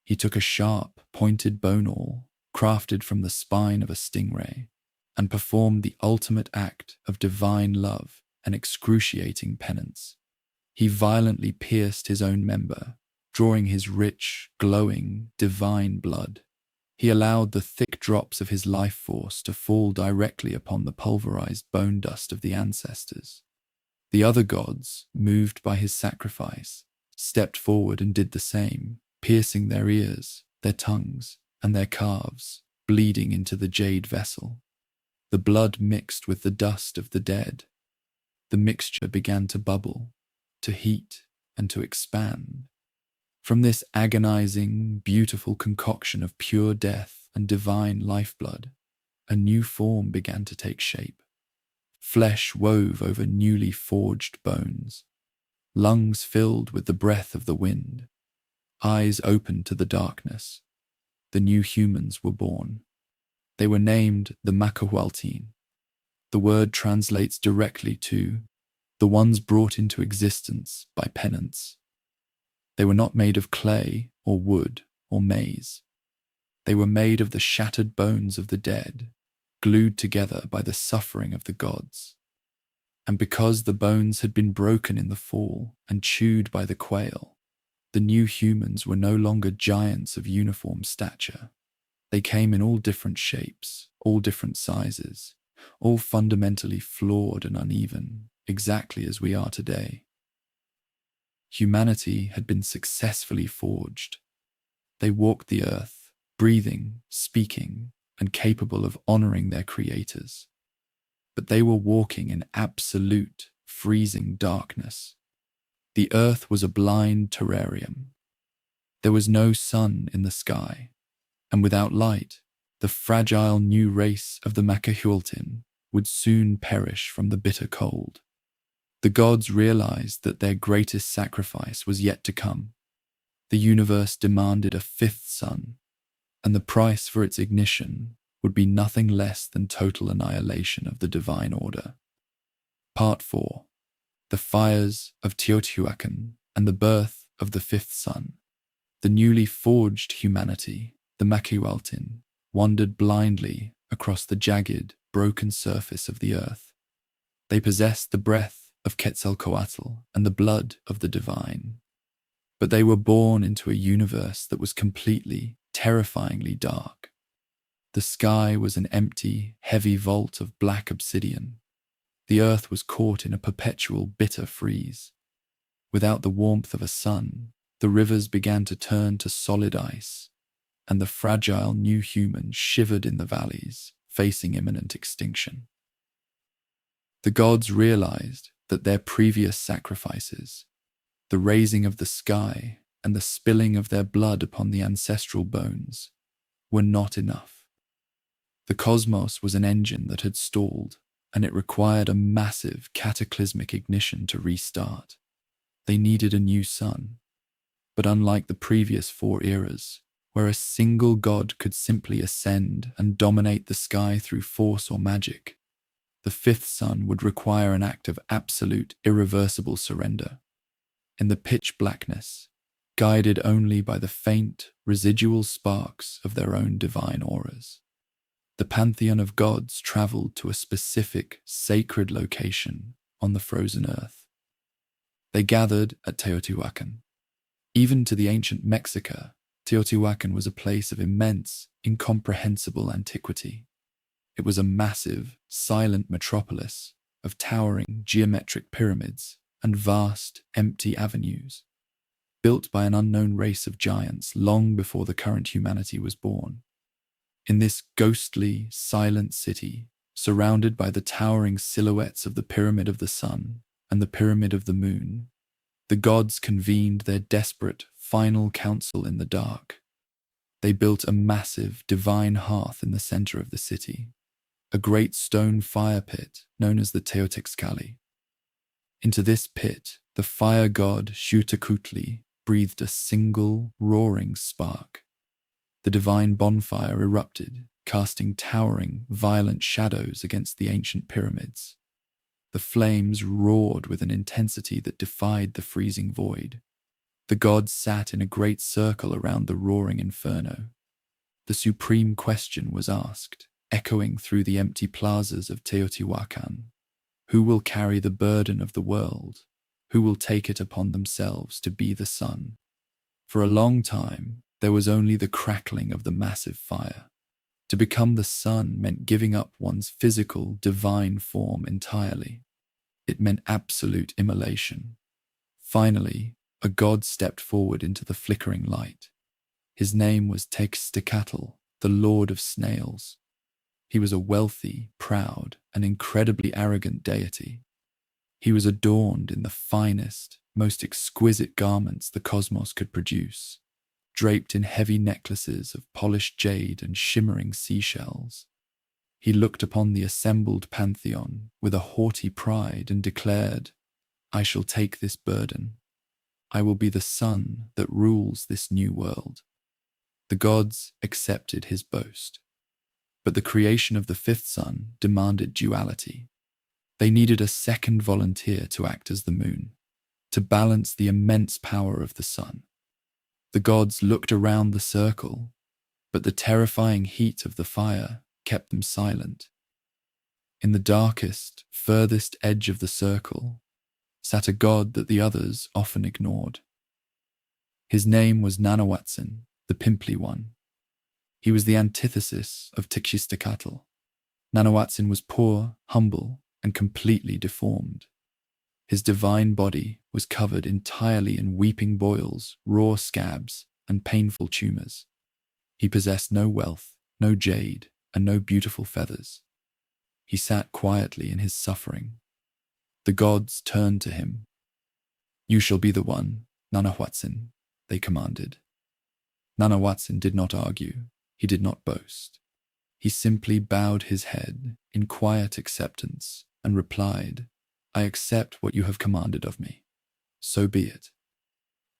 He took a sharp, pointed bone awl, crafted from the spine of a stingray, and performed the ultimate act of divine love and excruciating penance. He violently pierced his own member, drawing his rich, glowing, divine blood. He allowed the thick drops of his life force to fall directly upon the pulverized bone dust of the ancestors. The other gods, moved by his sacrifice, stepped forward and did the same, piercing their ears, their tongues, and their calves, bleeding into the jade vessel. The blood mixed with the dust of the dead. The mixture began to bubble, to heat, and to expand. From this agonizing, beautiful concoction of pure death and divine lifeblood, a new form began to take shape. Flesh wove over newly forged bones. Lungs filled with the breath of the wind. Eyes opened to the darkness. The new humans were born. They were named the Macahualtin. The word translates directly to the ones brought into existence by penance. They were not made of clay or wood or maize. They were made of the shattered bones of the dead, glued together by the suffering of the gods. And because the bones had been broken in the fall and chewed by the quail, the new humans were no longer giants of uniform stature. They came in all different shapes, all different sizes, all fundamentally flawed and uneven, exactly as we are today. Humanity had been successfully forged. They walked the earth, breathing, speaking, and capable of honoring their creators. but they were walking in absolute, freezing darkness. The earth was a blind terrarium. There was no sun in the sky, and without light, the fragile new race of the Macahualtin would soon perish from the bitter cold. The gods realized that their greatest sacrifice was yet to come. The universe demanded a fifth sun, and the price for its ignition would be nothing less than total annihilation of the divine order. Part 4. The Fires of Teotihuacan and the Birth of the Fifth Sun. The newly forged humanity, the Macahualtin, wandered blindly across the jagged, broken surface of the earth. They possessed the breath of Quetzalcoatl and the blood of the divine. But they were born into a universe that was completely, terrifyingly dark. The sky was an empty, heavy vault of black obsidian. The earth was caught in a perpetual bitter freeze. Without the warmth of a sun, the rivers began to turn to solid ice, and the fragile new humans shivered in the valleys, facing imminent extinction. The gods realized that their previous sacrifices, the raising of the sky and the spilling of their blood upon the ancestral bones, were not enough. The cosmos was an engine that had stalled, and it required a massive cataclysmic ignition to restart. They needed a new sun, but unlike the previous 4 eras, where a single god could simply ascend and dominate the sky through force or magic, the fifth sun would require an act of absolute, irreversible surrender. In the pitch blackness, guided only by the faint, residual sparks of their own divine auras, the pantheon of gods traveled to a specific, sacred location on the frozen earth. They gathered at Teotihuacan. Even to the ancient Mexica, Teotihuacan was a place of immense, incomprehensible antiquity. It was a massive, silent metropolis of towering geometric pyramids and vast, empty avenues, built by an unknown race of giants long before the current humanity was born. In this ghostly, silent city, surrounded by the towering silhouettes of the Pyramid of the Sun and the Pyramid of the Moon, the gods convened their desperate, final council in the dark. They built a massive, divine hearth in the center of the city, a great stone fire pit known as the Teotihuacan. Into this pit, the fire god Xiuhtecutli breathed a single, roaring spark. The divine bonfire erupted, casting towering, violent shadows against the ancient pyramids. The flames roared with an intensity that defied the freezing void. The gods sat in a great circle around the roaring inferno. The supreme question was asked, echoing through the empty plazas of Teotihuacan. Who will carry the burden of the world? Who will take it upon themselves to be the sun? For a long time, there was only the crackling of the massive fire. To become the sun meant giving up one's physical, divine form entirely. It meant absolute immolation. Finally, a god stepped forward into the flickering light. His name was Quetzalcoatl, the Lord of Snails. He was a wealthy, proud, and incredibly arrogant deity. He was adorned in the finest, most exquisite garments the cosmos could produce, draped in heavy necklaces of polished jade and shimmering seashells. He looked upon the assembled pantheon with a haughty pride and declared, "I shall take this burden. I will be the sun that rules this new world." The gods accepted his boast. But the creation of the fifth sun demanded duality. They needed a second volunteer to act as the moon, to balance the immense power of the sun. The gods looked around the circle, but the terrifying heat of the fire kept them silent. In the darkest, furthest edge of the circle sat a god that the others often ignored. His name was Anahuac, the pimply one. He was the antithesis of Quetzalcoatl. Anahuac was poor, humble, and completely deformed. His divine body was covered entirely in weeping boils, raw scabs, and painful tumors. He possessed no wealth, no jade, and no beautiful feathers. He sat quietly in his suffering. The gods turned to him. "You shall be the one, Anahuac," they commanded. Anahuac did not argue. He did not boast. He simply bowed his head in quiet acceptance and replied, "I accept what you have commanded of me. So be it."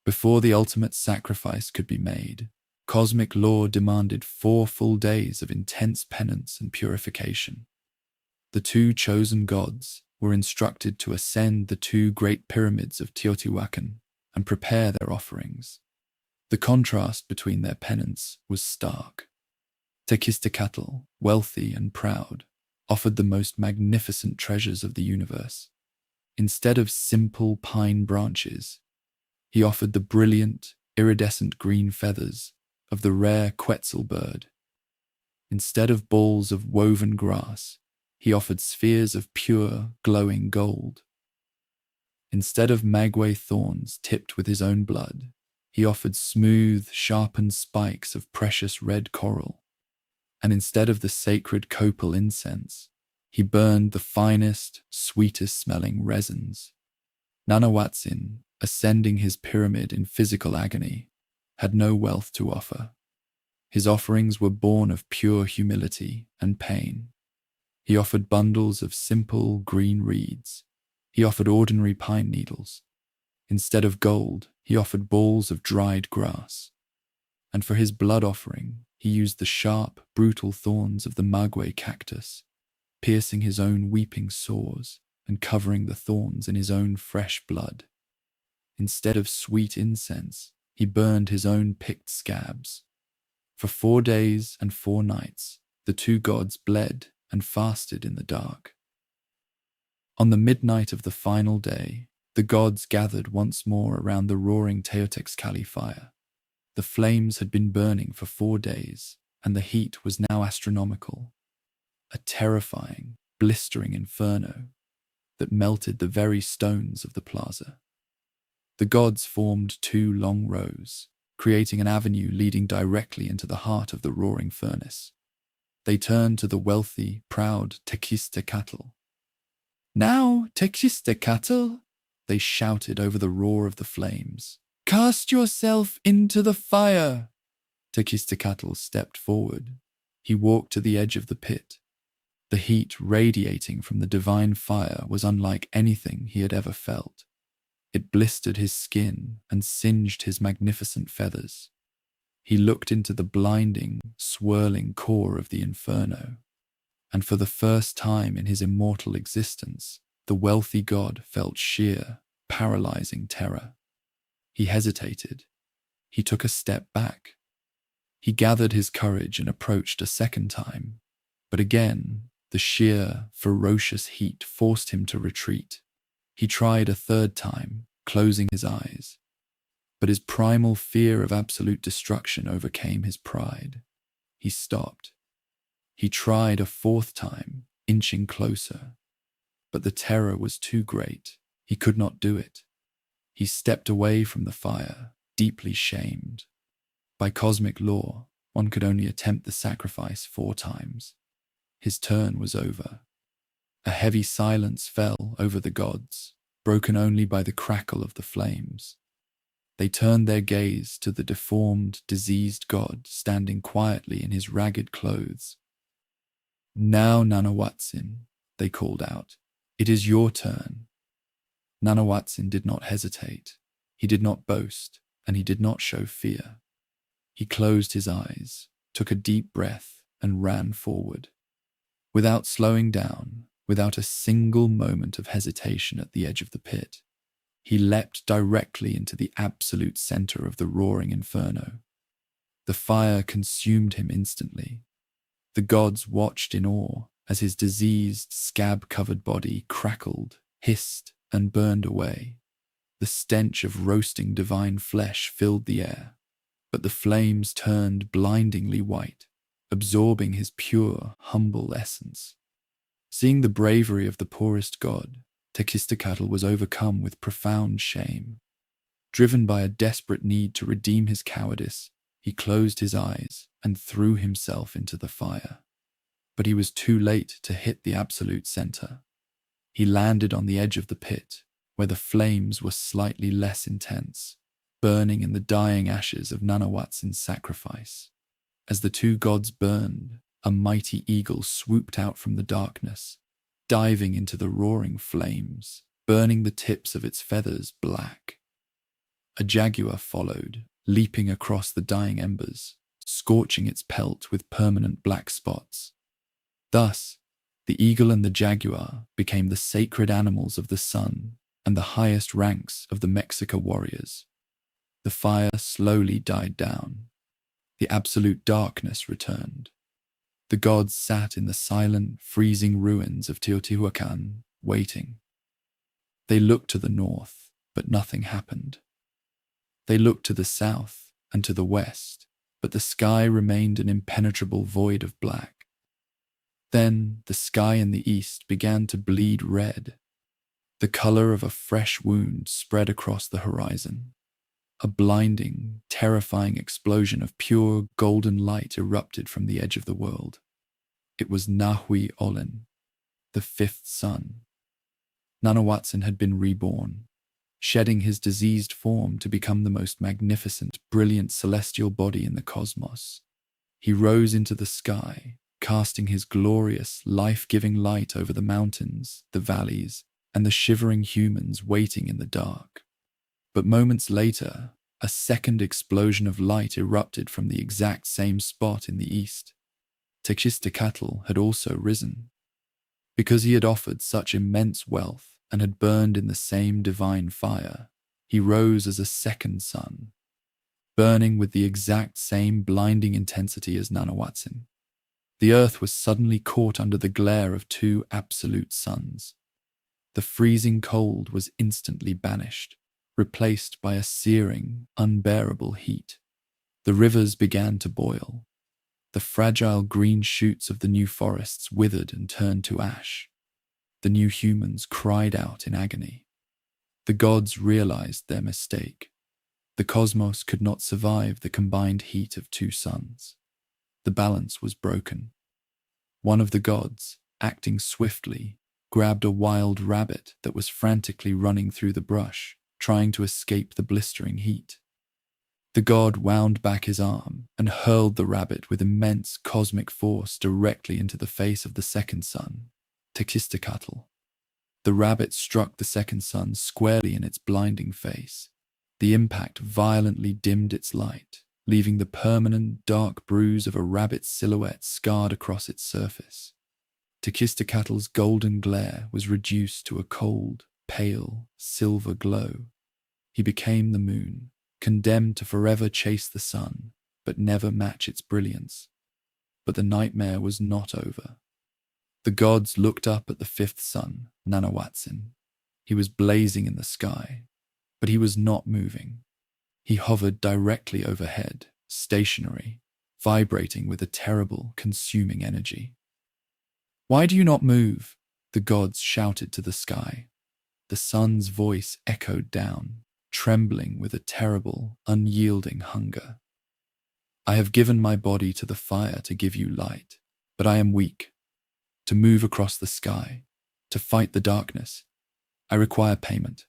Before the ultimate sacrifice could be made, cosmic law demanded 4 full days of intense penance and purification. The 2 chosen gods were instructed to ascend the 2 great pyramids of Teotihuacan and prepare their offerings. The contrast between their penance was stark. Quetzalcoatl, wealthy and proud, offered the most magnificent treasures of the universe. Instead of simple pine branches, he offered the brilliant, iridescent green feathers of the rare Quetzal bird. Instead of balls of woven grass, he offered spheres of pure, glowing gold. Instead of maguey thorns tipped with his own blood, he offered smooth, sharpened spikes of precious red coral. And instead of the sacred copal incense, he burned the finest, sweetest-smelling resins. Anahuac, ascending his pyramid in physical agony, had no wealth to offer. His offerings were born of pure humility and pain. He offered bundles of simple green reeds. He offered ordinary pine needles. Instead of gold, he offered balls of dried grass. And for his blood offering, he used the sharp, brutal thorns of the maguey cactus, piercing his own weeping sores and covering the thorns in his own fresh blood. Instead of sweet incense, he burned his own picked scabs. For 4 days and 4 nights, the 2 gods bled and fasted in the dark. On the midnight of the final day, the gods gathered once more around the roaring Teotihuacan fire. The flames had been burning for 4 days, and the heat was now astronomical. A terrifying, blistering inferno that melted the very stones of the plaza. The gods formed 2 long rows, creating an avenue leading directly into the heart of the roaring furnace. They turned to the wealthy, proud Quetzalcoatl. "Now, Quetzalcoatl," they shouted over the roar of the flames, "cast yourself into the fire." Quetzalcoatl stepped forward. He walked to the edge of the pit. The heat radiating from the divine fire was unlike anything he had ever felt. It blistered his skin and singed his magnificent feathers. He looked into the blinding, swirling core of the inferno, and for the first time in his immortal existence, the wealthy god felt sheer, paralyzing terror. He hesitated. He took a step back. He gathered his courage and approached a second time, but again, the sheer, ferocious heat forced him to retreat. He tried a third time, closing his eyes, but his primal fear of absolute destruction overcame his pride. He stopped. He tried a 4th time, inching closer, but the terror was too great. He could not do it. He stepped away from the fire, deeply shamed. By cosmic law, one could only attempt the sacrifice 4 times. His turn was over. A heavy silence fell over the gods, broken only by the crackle of the flames. They turned their gaze to the deformed, diseased god standing quietly in his ragged clothes. "Now, Anahuac," they called out, "it is your turn." Anahuac did not hesitate. He did not boast, and he did not show fear. He closed his eyes, took a deep breath, and ran forward. Without slowing down, without a single moment of hesitation at the edge of the pit, he leapt directly into the absolute center of the roaring inferno. The fire consumed him instantly. The gods watched in awe as his diseased, scab-covered body crackled, hissed, and burned away. The stench of roasting divine flesh filled the air, but the flames turned blindingly white, absorbing his pure, humble essence. Seeing the bravery of the poorest god, Quetzalcoatl was overcome with profound shame. Driven by a desperate need to redeem his cowardice, he closed his eyes and threw himself into the fire. But he was too late to hit the absolute center. He landed on the edge of the pit, where the flames were slightly less intense, burning in the dying ashes of Anahuac's sacrifice. As the two gods burned, a mighty eagle swooped out from the darkness, diving into the roaring flames, burning the tips of its feathers black. A jaguar followed, leaping across the dying embers, scorching its pelt with permanent black spots. Thus, the eagle and the jaguar became the sacred animals of the sun and the highest ranks of the Mexica warriors. The fire slowly died down. The absolute darkness returned. The gods sat in the silent, freezing ruins of Teotihuacan, waiting. They looked to the north, but nothing happened. They looked to the south and to the west, but the sky remained an impenetrable void of black. Then the sky in the east began to bleed red. The color of a fresh wound spread across the horizon. A blinding, terrifying explosion of pure golden light erupted from the edge of the world. It was Nahui Olin, the fifth sun. Anahuac had been reborn, shedding his diseased form to become the most magnificent, brilliant celestial body in the cosmos. He rose into the sky, casting his glorious, life-giving light over the mountains, the valleys, and the shivering humans waiting in the dark. But moments later, a second explosion of light erupted from the exact same spot in the east. Quetzalcoatl had also risen. Because he had offered such immense wealth and had burned in the same divine fire, he rose as a second sun, burning with the exact same blinding intensity as Anahuac. The earth was suddenly caught under the glare of two absolute suns. The freezing cold was instantly banished, replaced by a searing, unbearable heat. The rivers began to boil. The fragile green shoots of the new forests withered and turned to ash. The new humans cried out in agony. The gods realized their mistake. The cosmos could not survive the combined heat of two suns. The balance was broken. One of the gods, acting swiftly, grabbed a wild rabbit that was frantically running through the brush, trying to escape the blistering heat. The god wound back his arm and hurled the rabbit with immense cosmic force directly into the face of the second sun, Quetzalcoatl. The rabbit struck the second sun squarely in its blinding face. The impact violently dimmed its light, leaving the permanent dark bruise of a rabbit's silhouette scarred across its surface. Quetzalcoatl's golden glare was reduced to a cold, pale, silver glow. He became the moon, condemned to forever chase the sun, but never match its brilliance. But the nightmare was not over. The gods looked up at the fifth sun, Anahuac. He was blazing in the sky, but he was not moving. He hovered directly overhead, stationary, vibrating with a terrible, consuming energy. "Why do you not move?" the gods shouted to the sky. The sun's voice echoed down, trembling with a terrible, unyielding hunger. "I have given my body to the fire to give you light, but I am weak. To move across the sky, to fight the darkness, I require payment.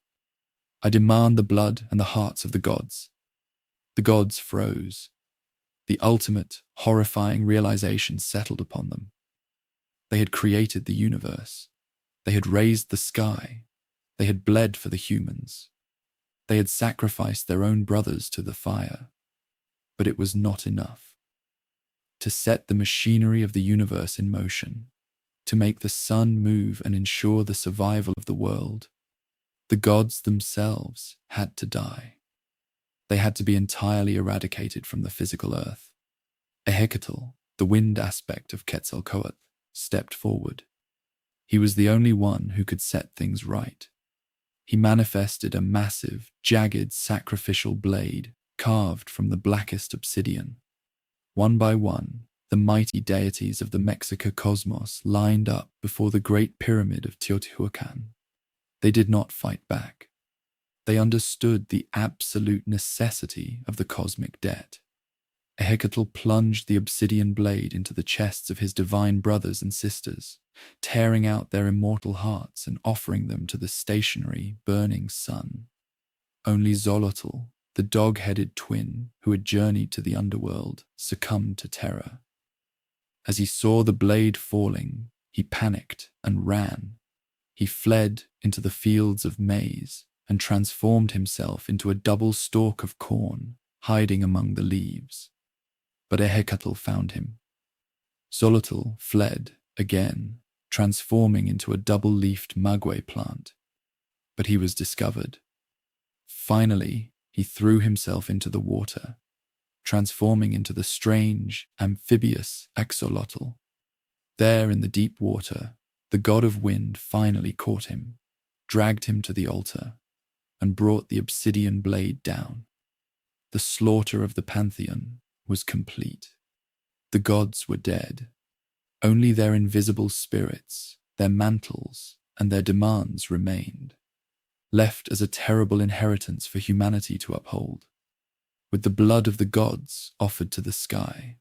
I demand the blood and the hearts of the gods." The gods froze. The ultimate, horrifying realization settled upon them. They had created the universe. They had raised the sky. They had bled for the humans. They had sacrificed their own brothers to the fire. But it was not enough. To set the machinery of the universe in motion, to make the sun move and ensure the survival of the world, the gods themselves had to die. They had to be entirely eradicated from the physical earth. Ehecatl, the wind aspect of Quetzalcoatl, stepped forward. He was the only one who could set things right. He manifested a massive, jagged, sacrificial blade carved from the blackest obsidian. One by one, the mighty deities of the Mexica cosmos lined up before the Great Pyramid of Teotihuacan. They did not fight back. They understood the absolute necessity of the cosmic debt. Ehecatl plunged the obsidian blade into the chests of his divine brothers and sisters, tearing out their immortal hearts and offering them to the stationary, burning sun. Only Xolotl, the dog-headed twin who had journeyed to the underworld, succumbed to terror. As he saw the blade falling, he panicked and ran. He fled into the fields of maize and transformed himself into a double stalk of corn, hiding among the leaves. But Ehecatl found him. Xolotl fled again, transforming into a double-leafed maguey plant. But he was discovered. Finally, he threw himself into the water, transforming into the strange, amphibious axolotl. There in the deep water, the god of wind finally caught him, dragged him to the altar, and brought the obsidian blade down. The slaughter of the pantheon was complete. The gods were dead. Only their invisible spirits, their mantles, and their demands remained, left as a terrible inheritance for humanity to uphold. With the blood of the gods offered to the sky,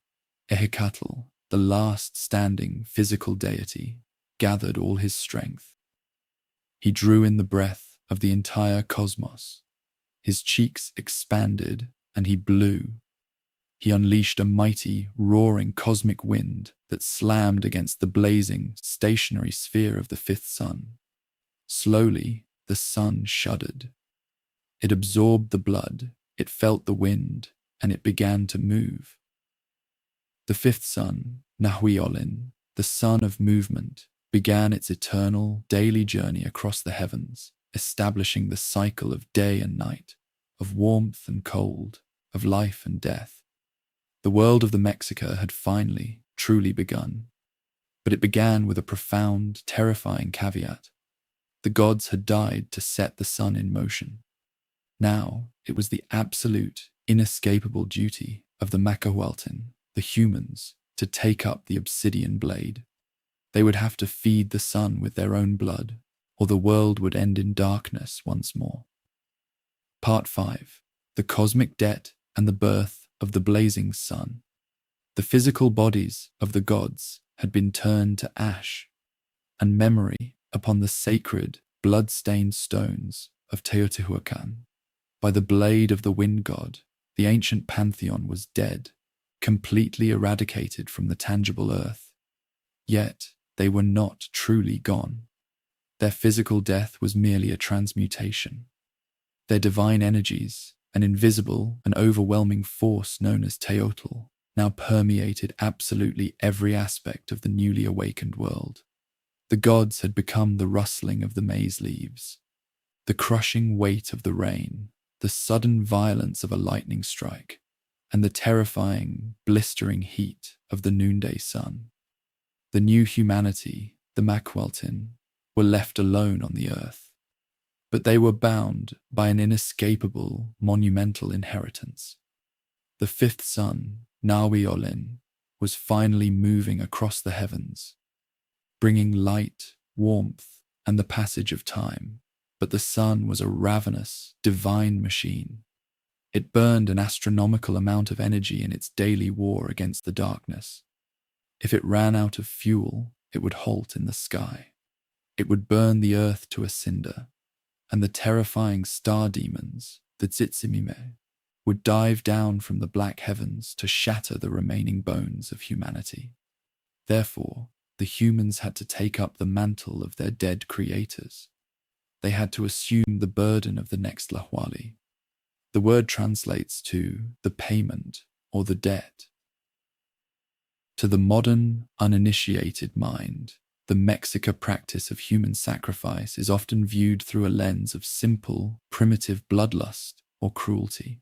Ehecatl, the last standing physical deity, gathered all his strength. He drew in the breath of the entire cosmos. His cheeks expanded and he blew. He unleashed a mighty, roaring cosmic wind that slammed against the blazing, stationary sphere of the fifth sun. Slowly, the sun shuddered. It absorbed the blood, it felt the wind, and it began to move. The fifth sun, Nahui-Olin, the sun of movement, began its eternal, daily journey across the heavens, establishing the cycle of day and night, of warmth and cold, of life and death. The world of the Mexica had finally, truly begun. But it began with a profound, terrifying caveat. The gods had died to set the sun in motion. Now it was the absolute, inescapable duty of the Macahualtin, the humans, to take up the obsidian blade. They would have to feed the sun with their own blood, or the world would end in darkness once more. Part 5. The Cosmic Debt and the Birth of the Blazing Sun. The physical bodies of the gods had been turned to ash, and memory upon the sacred, blood-stained stones of Teotihuacan. By the blade of the wind god, the ancient pantheon was dead, completely eradicated from the tangible earth. Yet they were not truly gone. Their physical death was merely a transmutation. Their divine energies, an invisible and overwhelming force known as Teotl, now permeated absolutely every aspect of the newly awakened world. The gods had become the rustling of the maize leaves, the crushing weight of the rain, the sudden violence of a lightning strike, and the terrifying, blistering heat of the noonday sun. The new humanity, the Makweltin, were left alone on the earth. But they were bound by an inescapable, monumental inheritance. The fifth sun, Nahui-Olin, was finally moving across the heavens, bringing light, warmth, and the passage of time. But the sun was a ravenous, divine machine. It burned an astronomical amount of energy in its daily war against the darkness. If it ran out of fuel, it would halt in the sky. It would burn the earth to a cinder, and the terrifying star demons, the Tzitzimime, would dive down from the black heavens to shatter the remaining bones of humanity. Therefore, the humans had to take up the mantle of their dead creators. They had to assume the burden of the next Lahwali. The word translates to the payment or the debt. To the modern, uninitiated mind, the Mexica practice of human sacrifice is often viewed through a lens of simple, primitive bloodlust or cruelty.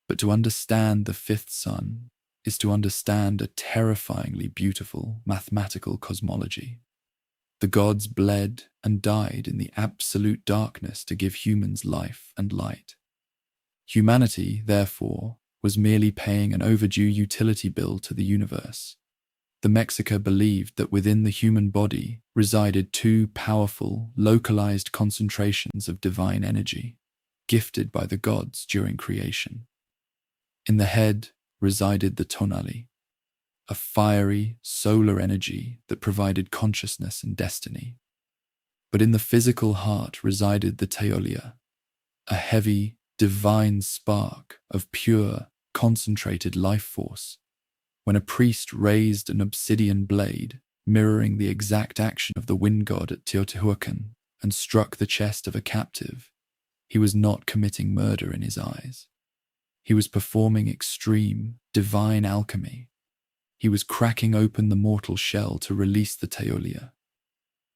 But to understand the fifth sun is to understand a terrifyingly beautiful mathematical cosmology. The gods bled and died in the absolute darkness to give humans life and light. Humanity, therefore, was merely paying an overdue utility bill to the universe. The Mexica believed that within the human body resided two powerful, localized concentrations of divine energy, gifted by the gods during creation. In the head resided the tonali, a fiery solar energy that provided consciousness and destiny. But in the physical heart resided the teolia, a heavy, divine spark of pure, concentrated life force. When a priest raised an obsidian blade, mirroring the exact action of the wind god at Teotihuacan, and struck the chest of a captive, he was not committing murder in his eyes. He was performing extreme, divine alchemy. He was cracking open the mortal shell to release the teolia.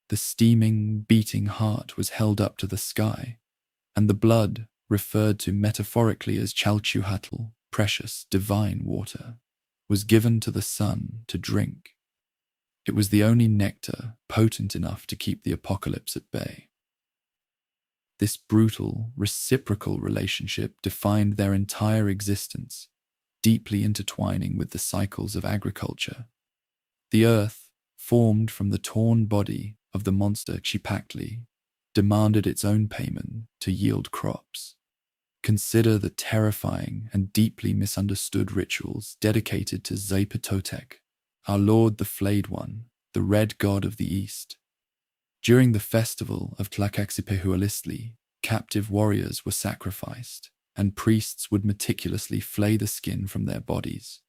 The steaming, beating heart was held up to the sky, and the blood, referred to metaphorically as Chalchuhatl, precious, divine water, was given to the sun to drink. It was the only nectar potent enough to keep the apocalypse at bay. This brutal, reciprocal relationship defined their entire existence, deeply intertwining with the cycles of agriculture. The earth, formed from the torn body of the monster Quetzalcoatl, demanded its own payment to yield crops. Consider the terrifying and deeply misunderstood rituals dedicated to Zapototec, our Lord the Flayed One, the Red God of the East. During the festival of Tlacaxipehualistli, captive warriors were sacrificed, and priests would meticulously flay the skin from their bodies.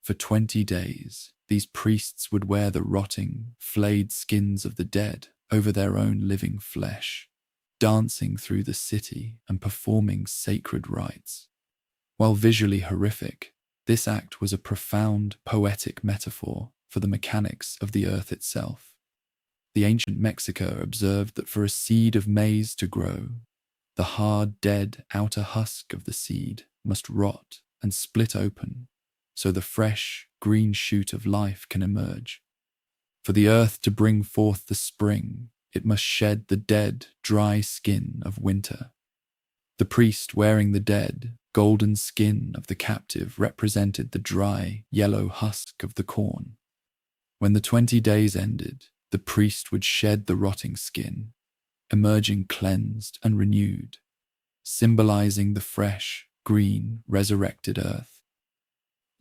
For 20 days, these priests would wear the rotting, flayed skins of the dead over their own living flesh, dancing through the city and performing sacred rites. While visually horrific, this act was a profound poetic metaphor for the mechanics of the earth itself. The ancient Mexica observed that for a seed of maize to grow, the hard, dead outer husk of the seed must rot and split open, so the fresh, green shoot of life can emerge. For the earth to bring forth the spring, it must shed the dead, dry skin of winter. The priest wearing the dead, golden skin of the captive represented the dry, yellow husk of the corn. When the 20 days ended, the priest would shed the rotting skin, emerging cleansed and renewed, symbolizing the fresh, green, resurrected earth.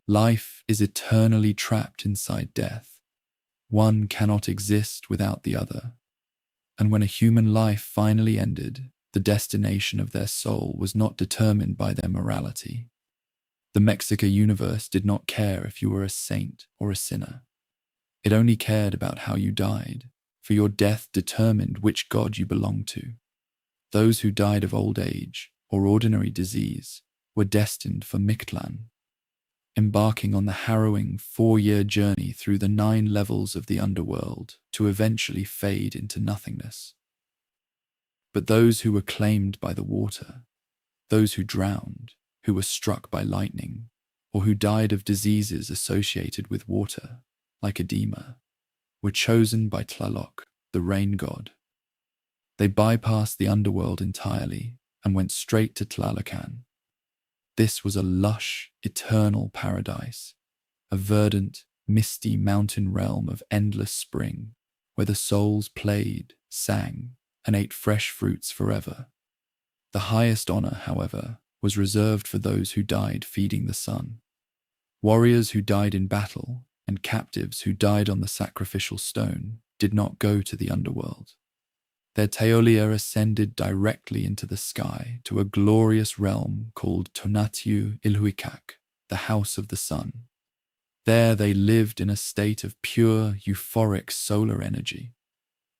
Life is eternally trapped inside death. One cannot exist without the other. And when a human life finally ended, the destination of their soul was not determined by their morality. The Mexica universe did not care if you were a saint or a sinner. It only cared about how you died, for your death determined which god you belonged to. Those who died of old age or ordinary disease were destined for Mictlan, embarking on the harrowing 4-year journey through the 9 levels of the underworld to eventually fade into nothingness. But those who were claimed by the water, those who drowned, who were struck by lightning, or who died of diseases associated with water, like edema, were chosen by Tlaloc, the rain god. They bypassed the underworld entirely and went straight to Tlalocan. This was a lush, eternal paradise, a verdant, misty mountain realm of endless spring, where the souls played, sang, and ate fresh fruits forever. The highest honor, however, was reserved for those who died feeding the sun. Warriors who died in battle and captives who died on the sacrificial stone did not go to the underworld. Their teolia ascended directly into the sky to a glorious realm called Tonatiuh Ilhuicac, the House of the Sun. There they lived in a state of pure, euphoric solar energy.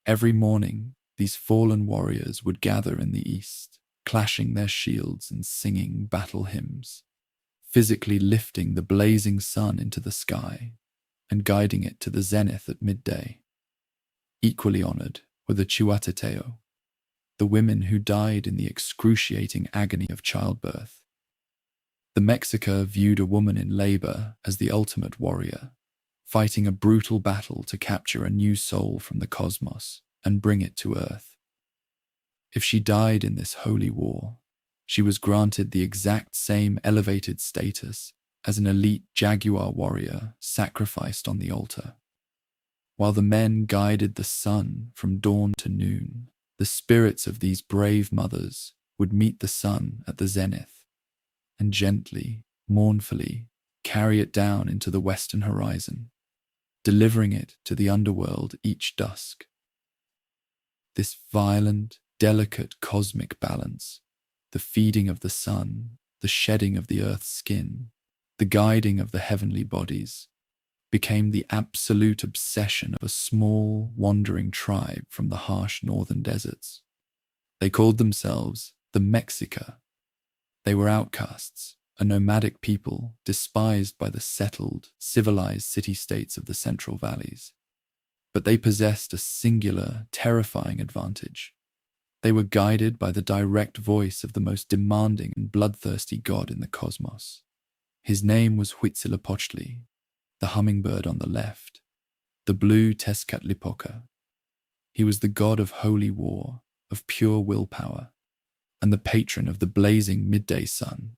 Every morning, these fallen warriors would gather in the east, clashing their shields and singing battle hymns, physically lifting the blazing sun into the sky and guiding it to the zenith at midday. Equally honored were the Chihuateteo, the women who died in the excruciating agony of childbirth. The Mexica viewed a woman in labor as the ultimate warrior, fighting a brutal battle to capture a new soul from the cosmos and bring it to Earth. If she died in this holy war, she was granted the exact same elevated status as an elite jaguar warrior sacrificed on the altar. While the men guided the sun from dawn to noon, the spirits of these brave mothers would meet the sun at the zenith, and gently, mournfully, carry it down into the western horizon, delivering it to the underworld each dusk. This violent, delicate cosmic balance, the feeding of the sun, the shedding of the earth's skin, the guiding of the heavenly bodies, became the absolute obsession of a small, wandering tribe from the harsh northern deserts. They called themselves the Mexica. They were outcasts, a nomadic people despised by the settled, civilized city-states of the Central Valleys. But they possessed a singular, terrifying advantage. They were guided by the direct voice of the most demanding and bloodthirsty god in the cosmos. His name was Huitzilopochtli, the hummingbird on the left, the blue Tezcatlipoca. He was the god of holy war, of pure willpower, and the patron of the blazing midday sun.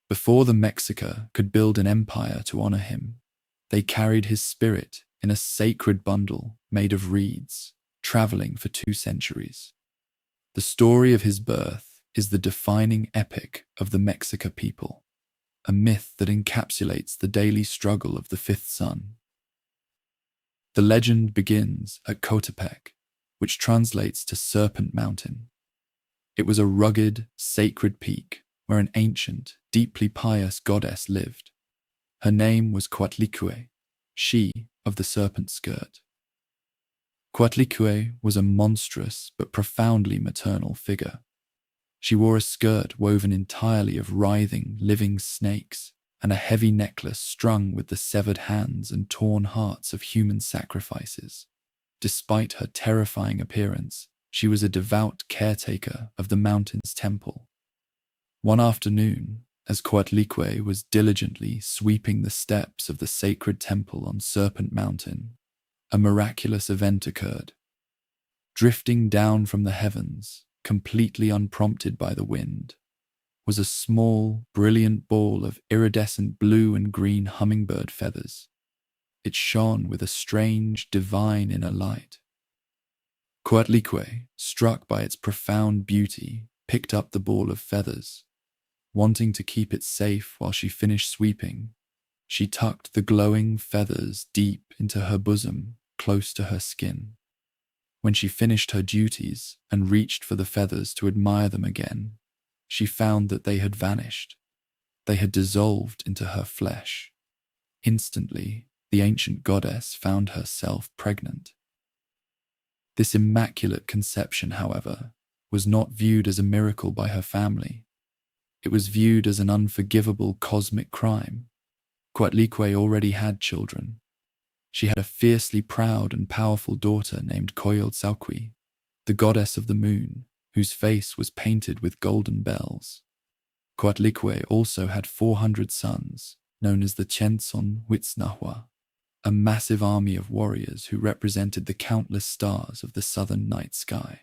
Before the Mexica could build an empire to honor him, they carried his spirit in a sacred bundle made of reeds, traveling for 2 centuries. The story of his birth is the defining epic of the Mexica people, a myth that encapsulates the daily struggle of the fifth sun. The legend begins at Coatepec, which translates to Serpent Mountain. It was a rugged, sacred peak where an ancient, deeply pious goddess lived. Her name was Coatlicue, she of the serpent skirt. Coatlicue was a monstrous but profoundly maternal figure. She wore a skirt woven entirely of writhing, living snakes and a heavy necklace strung with the severed hands and torn hearts of human sacrifices. Despite her terrifying appearance, she was a devout caretaker of the mountain's temple. One afternoon, as Coatlicue was diligently sweeping the steps of the sacred temple on Serpent Mountain, a miraculous event occurred. Drifting down from the heavens, completely unprompted by the wind, was a small, brilliant ball of iridescent blue and green hummingbird feathers. It shone with a strange, divine inner light. Coatlicue, struck by its profound beauty, picked up the ball of feathers. Wanting to keep it safe while she finished sweeping, she tucked the glowing feathers deep into her bosom, close to her skin. When she finished her duties and reached for the feathers to admire them again, she found that they had vanished. They had dissolved into her flesh. Instantly, the ancient goddess found herself pregnant. This immaculate conception, however, was not viewed as a miracle by her family. It was viewed as an unforgivable cosmic crime. Coatlicue already had children. She had a fiercely proud and powerful daughter named Quetzalcoatl, the goddess of the moon, whose face was painted with golden bells. Coatlicue also had 400 sons, known as the Chenson Huitznahua, a massive army of warriors who represented the countless stars of the southern night sky.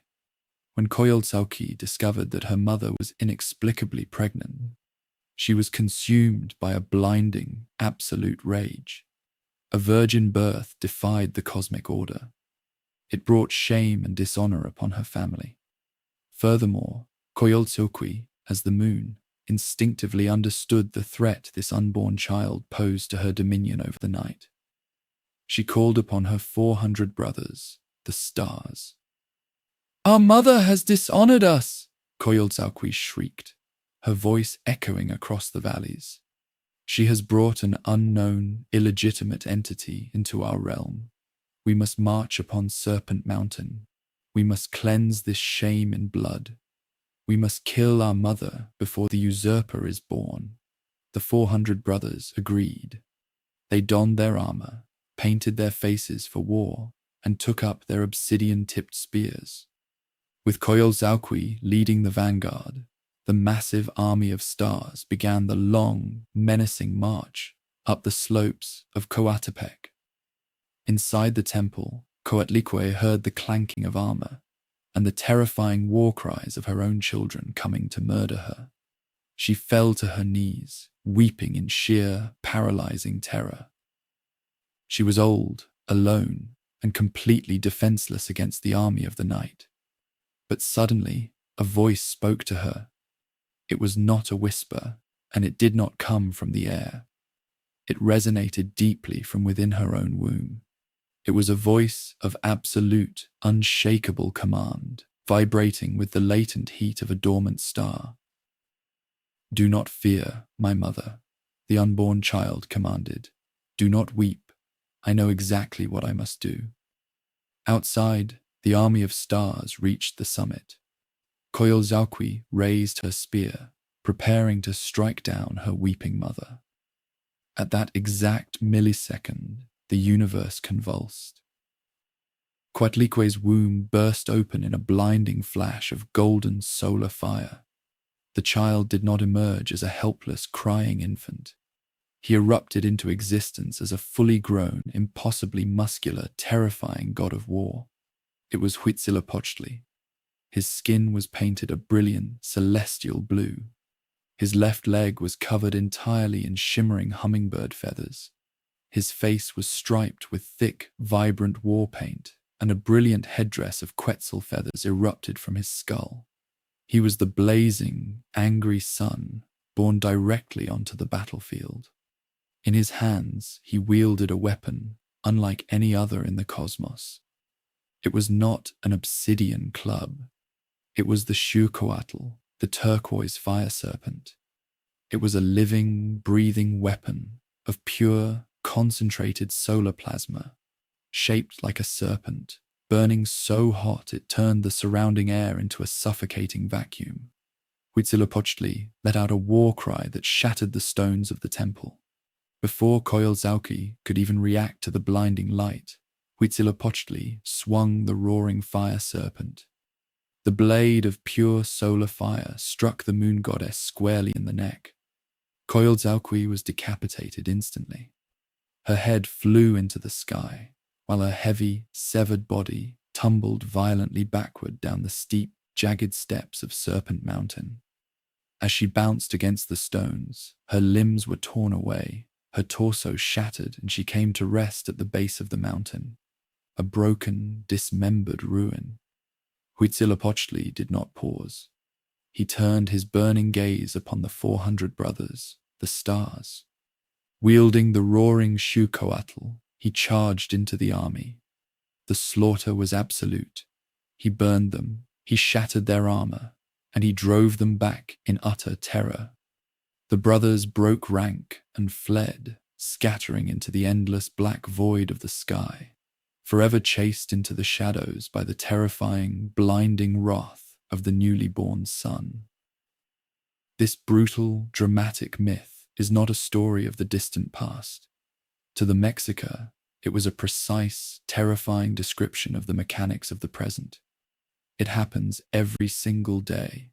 When Quetzalcoatl discovered that her mother was inexplicably pregnant, she was consumed by a blinding, absolute rage. A virgin birth defied the cosmic order. It brought shame and dishonor upon her family. Furthermore, Quetzalcoatl, as the moon, instinctively understood the threat this unborn child posed to her dominion over the night. She called upon her 400 brothers, the stars. "Our mother has dishonored us!" Quetzalcoatl shrieked, her voice echoing across the valleys. "She has brought an unknown, illegitimate entity into our realm. We must march upon Serpent Mountain. We must cleanse this shame in blood. We must kill our mother before the usurper is born." The 400 brothers agreed. They donned their armor, painted their faces for war, and took up their obsidian-tipped spears. With Quetzalcoatl leading the vanguard, the massive army of stars began the long, menacing march up the slopes of Coatepec. Inside the temple, Coatlicue heard the clanking of armor and the terrifying war cries of her own children coming to murder her. She fell to her knees, weeping in sheer, paralyzing terror. She was old, alone, and completely defenseless against the army of the night. But suddenly, a voice spoke to her. It was not a whisper, and it did not come from the air. It resonated deeply from within her own womb. It was a voice of absolute, unshakable command, vibrating with the latent heat of a dormant star. "Do not fear, my mother," the unborn child commanded. "Do not weep. I know exactly what I must do." Outside, the army of stars reached the summit. Quetzalcoatl raised her spear, preparing to strike down her weeping mother. At that exact millisecond, the universe convulsed. Quetzalcoatl's womb burst open in a blinding flash of golden solar fire. The child did not emerge as a helpless, crying infant. He erupted into existence as a fully grown, impossibly muscular, terrifying god of war. It was Huitzilopochtli. His skin was painted a brilliant, celestial blue. His left leg was covered entirely in shimmering hummingbird feathers. His face was striped with thick, vibrant war paint, and a brilliant headdress of Quetzal feathers erupted from his skull. He was the blazing, angry sun born directly onto the battlefield. In his hands, he wielded a weapon unlike any other in the cosmos. It was not an obsidian club. It was the Quetzalcoatl, the turquoise fire serpent. It was a living, breathing weapon of pure, concentrated solar plasma, shaped like a serpent, burning so hot it turned the surrounding air into a suffocating vacuum. Huitzilopochtli let out a war cry that shattered the stones of the temple. Before Quetzalcoatl could even react to the blinding light, Huitzilopochtli swung the roaring fire serpent. The blade of pure solar fire struck the moon goddess squarely in the neck. Quetzalcoatl was decapitated instantly. Her head flew into the sky, while her heavy, severed body tumbled violently backward down the steep, jagged steps of Serpent Mountain. As she bounced against the stones, her limbs were torn away, her torso shattered, and she came to rest at the base of the mountain, a broken, dismembered ruin. Huitzilopochtli did not pause. He turned his burning gaze upon the 400 brothers, the stars. Wielding the roaring Quetzalcoatl, he charged into the army. The slaughter was absolute. He burned them, he shattered their armor, and he drove them back in utter terror. The brothers broke rank and fled, scattering into the endless black void of the sky, forever chased into the shadows by the terrifying, blinding wrath of the newly born sun. This brutal, dramatic myth is not a story of the distant past. To the Mexica, it was a precise, terrifying description of the mechanics of the present. It happens every single day.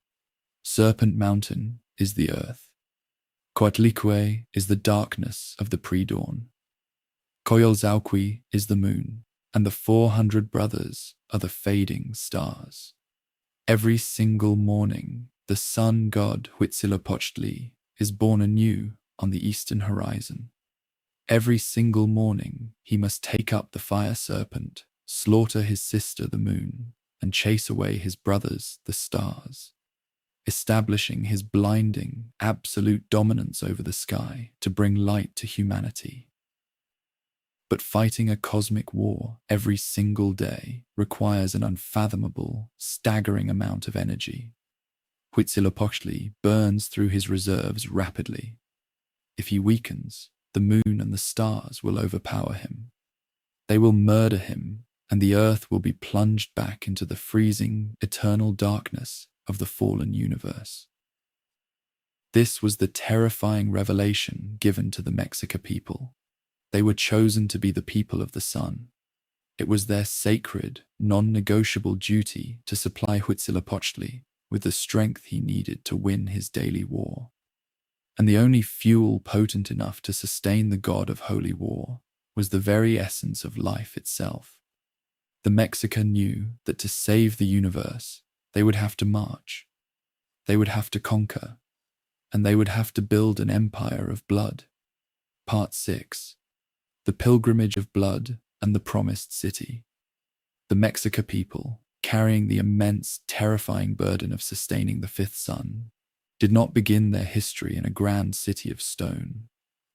Serpent Mountain is the earth. Coatlicue is the darkness of the pre-dawn. Quetzalcoatl is the moon, and the 400 brothers are the fading stars. Every single morning, the sun god Huitzilopochtli is born anew on the eastern horizon. Every single morning, he must take up the fire serpent, slaughter his sister the moon, and chase away his brothers the stars, establishing his blinding, absolute dominance over the sky to bring light to humanity. But fighting a cosmic war every single day requires an unfathomable, staggering amount of energy. Huitzilopochtli burns through his reserves rapidly. If he weakens, the moon and the stars will overpower him. They will murder him, and the earth will be plunged back into the freezing, eternal darkness of the fallen universe. This was the terrifying revelation given to the Mexica people. They were chosen to be the people of the sun. It was their sacred, non-negotiable duty to supply Huitzilopochtli with the strength he needed to win his daily war. And the only fuel potent enough to sustain the god of holy war was the very essence of life itself. The Mexica knew that to save the universe, they would have to march, they would have to conquer, and they would have to build an empire of blood. Part 6. The Pilgrimage of Blood and the Promised City. The Mexica people, carrying the immense, terrifying burden of sustaining the fifth sun, did not begin their history in a grand city of stone.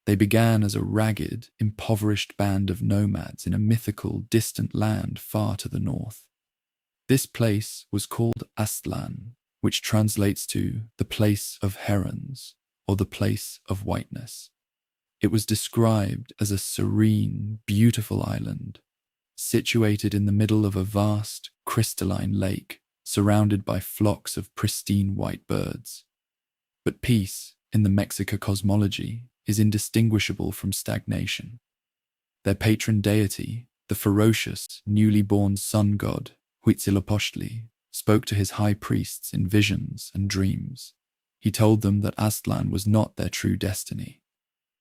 They began as a ragged, impoverished band of nomads in a mythical, distant land far to the north. This place was called Aztlan, which translates to the place of herons, or the place of whiteness. It was described as a serene, beautiful island, situated in the middle of a vast, crystalline lake, surrounded by flocks of pristine white birds. But peace, in the Mexica cosmology, is indistinguishable from stagnation. Their patron deity, the ferocious, newly born sun god, Huitzilopochtli, spoke to his high priests in visions and dreams. He told them that Aztlan was not their true destiny.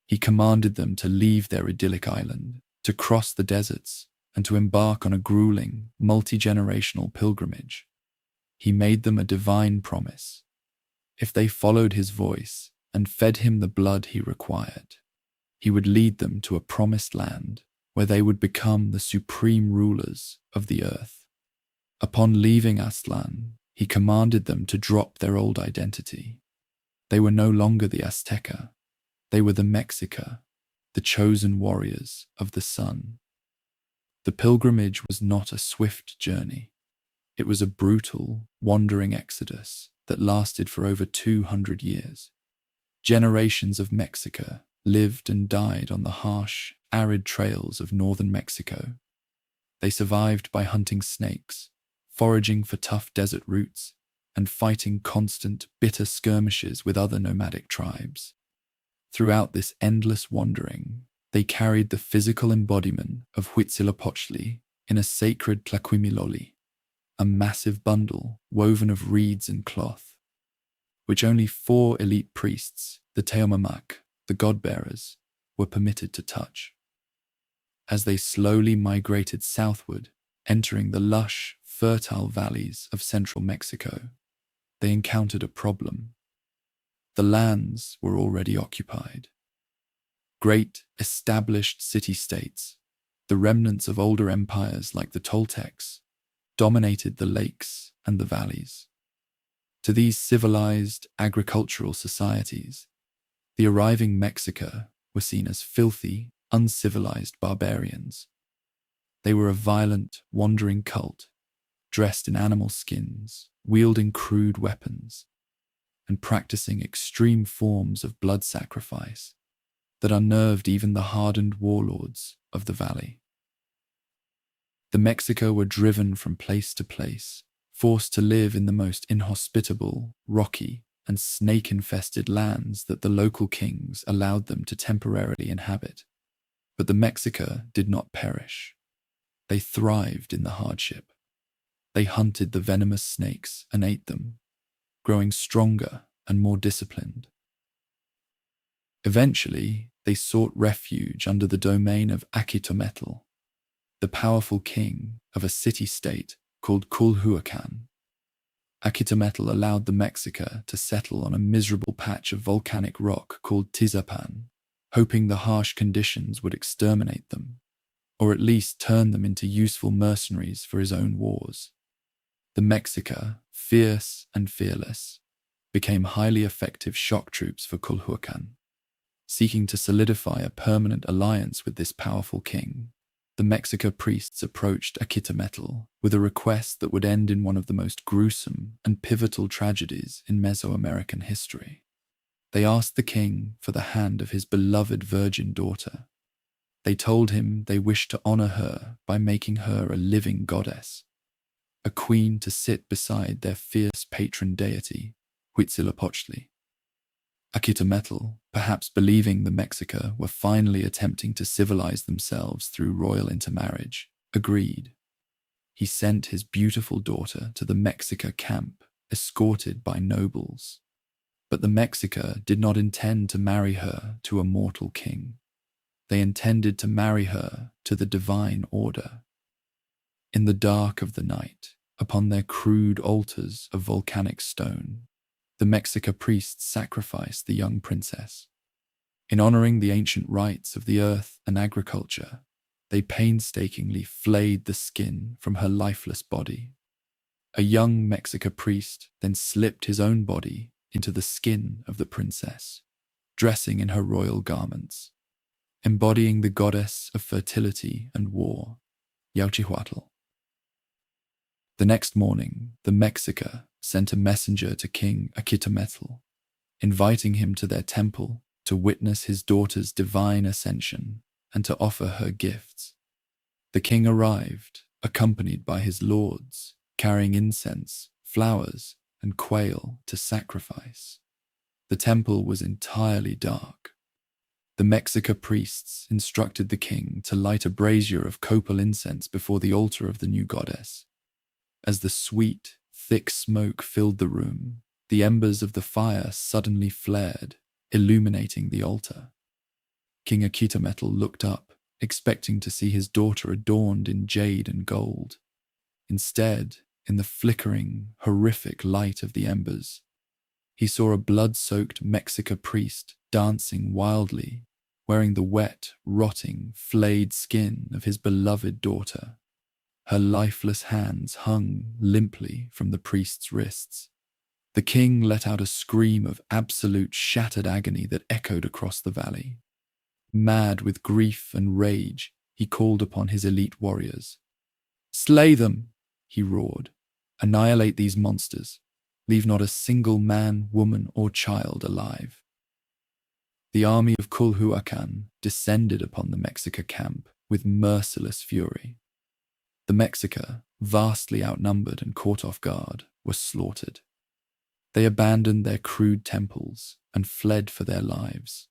He commanded them to leave their idyllic island, to cross the deserts, and to embark on a grueling, multi-generational pilgrimage. He made them a divine promise. If they followed his voice and fed him the blood he required, he would lead them to a promised land where they would become the supreme rulers of the earth. Upon leaving Aztlan, he commanded them to drop their old identity. They were no longer the Azteca. They were the Mexica, the chosen warriors of the sun. The pilgrimage was not a swift journey. It was a brutal, wandering exodus that lasted for over 200 years. Generations of Mexica lived and died on the harsh, arid trails of northern Mexico. They survived by hunting snakes, foraging for tough desert roots, and fighting constant, bitter skirmishes with other nomadic tribes. Throughout this endless wandering, they carried the physical embodiment of Huitzilopochtli in a sacred tlaquimiloli, a massive bundle woven of reeds and cloth, which only 4 elite priests, the Teomamac, the god-bearers, were permitted to touch. As they slowly migrated southward, entering the lush, fertile valleys of central Mexico, they encountered a problem. The lands were already occupied. Great, established city-states, the remnants of older empires like the Toltecs, dominated the lakes and the valleys. To these civilized, agricultural societies, the arriving Mexica were seen as filthy, uncivilized barbarians. They were a violent, wandering cult, dressed in animal skins, wielding crude weapons, and practicing extreme forms of blood sacrifice that unnerved even the hardened warlords of the valley. The Mexica were driven from place to place, forced to live in the most inhospitable, rocky, and snake-infested lands that the local kings allowed them to temporarily inhabit. But the Mexica did not perish. They thrived in the hardship. They hunted the venomous snakes and ate them, growing stronger and more disciplined. Eventually, they sought refuge under the domain of Axitometl, the powerful king of a city-state called Culhuacan. Axitometl allowed the Mexica to settle on a miserable patch of volcanic rock called Tizapan, hoping the harsh conditions would exterminate them, or at least turn them into useful mercenaries for his own wars. The Mexica, fierce and fearless, became highly effective shock troops for Culhuacan. Seeking to solidify a permanent alliance with this powerful king, the Mexica priests approached Axitometl with a request that would end in one of the most gruesome and pivotal tragedies in Mesoamerican history. They asked the king for the hand of his beloved virgin daughter. They told him they wished to honor her by making her a living goddess, a queen to sit beside their fierce patron deity, Huitzilopochtli. Axitometl, perhaps believing the Mexica were finally attempting to civilize themselves through royal intermarriage, agreed. He sent his beautiful daughter to the Mexica camp, escorted by nobles. But the Mexica did not intend to marry her to a mortal king. They intended to marry her to the divine order. In the dark of the night, upon their crude altars of volcanic stone, the Mexica priests sacrificed the young princess. In honoring the ancient rites of the earth and agriculture, they painstakingly flayed the skin from her lifeless body. A young Mexica priest then slipped his own body into the skin of the princess, dressing in her royal garments, embodying the goddess of fertility and war, Quetzalcoatl. The next morning, the Mexica sent a messenger to King Quetzalcoatl, inviting him to their temple to witness his daughter's divine ascension and to offer her gifts. The king arrived, accompanied by his lords, carrying incense, flowers, and quail to sacrifice. The temple was entirely dark. The Mexica priests instructed the king to light a brazier of copal incense before the altar of the new goddess. As the sweet, thick smoke filled the room, the embers of the fire suddenly flared, illuminating the altar. King Quetzalcoatl looked up, expecting to see his daughter adorned in jade and gold. Instead, in the flickering, horrific light of the embers, he saw a blood-soaked Mexica priest dancing wildly, wearing the wet, rotting, flayed skin of his beloved daughter. Her lifeless hands hung limply from the priest's wrists. The king let out a scream of absolute shattered agony that echoed across the valley. Mad with grief and rage, he called upon his elite warriors. "Slay them," he roared. "Annihilate these monsters. Leave not a single man, woman, or child alive." The army of Culhuacan descended upon the Mexica camp with merciless fury. The Mexica, vastly outnumbered and caught off guard, were slaughtered. They abandoned their crude temples and fled for their lives.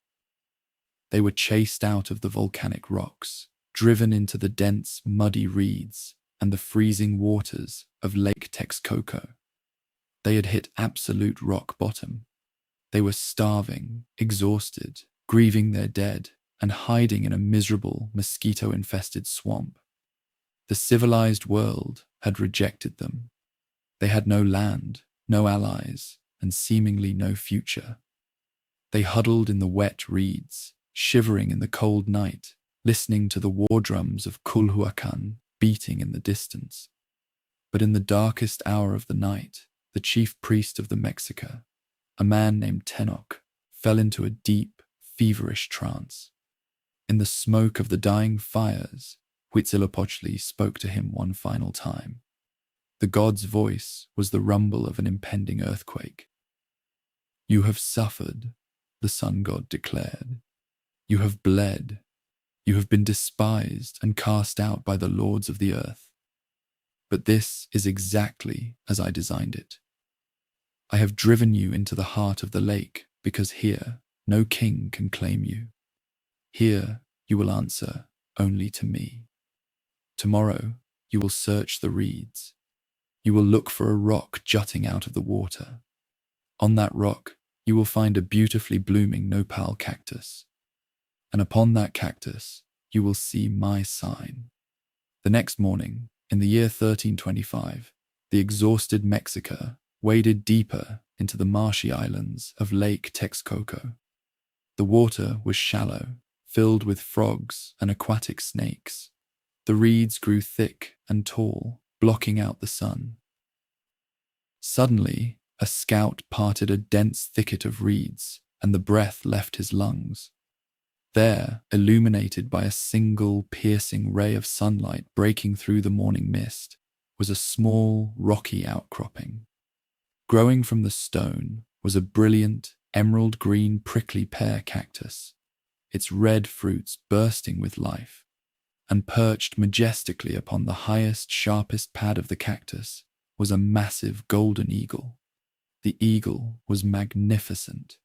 They were chased out of the volcanic rocks, driven into the dense, muddy reeds and the freezing waters of Lake Texcoco. They had hit absolute rock bottom. They were starving, exhausted, grieving their dead, and hiding in a miserable, mosquito-infested swamp. The civilized world had rejected them. They had no land, no allies, and seemingly no future. They huddled in the wet reeds, shivering in the cold night, listening to the war drums of Culhuacan beating in the distance. But in the darkest hour of the night, the chief priest of the Mexica, a man named Tenoch, fell into a deep, feverish trance. In the smoke of the dying fires, Huitzilopochtli spoke to him one final time. The god's voice was the rumble of an impending earthquake. "You have suffered," the sun god declared. "You have bled. You have been despised and cast out by the lords of the earth. But this is exactly as I designed it. I have driven you into the heart of the lake because here no king can claim you. Here you will answer only to me. Tomorrow you will search the reeds. You will look for a rock jutting out of the water. On that rock you will find a beautifully blooming nopal cactus. And upon that cactus you will see my sign." The next morning, in the year 1325, the exhausted Mexica waded deeper into the marshy islands of Lake Texcoco. The water was shallow, filled with frogs and aquatic snakes. The reeds grew thick and tall, blocking out the sun. Suddenly, a scout parted a dense thicket of reeds, and the breath left his lungs. There, illuminated by a single piercing ray of sunlight breaking through the morning mist, was a small, rocky outcropping. Growing from the stone was a brilliant, emerald-green prickly pear cactus, its red fruits bursting with life. And perched majestically upon the highest, sharpest pad of the cactus was a massive golden eagle. The eagle was magnificent.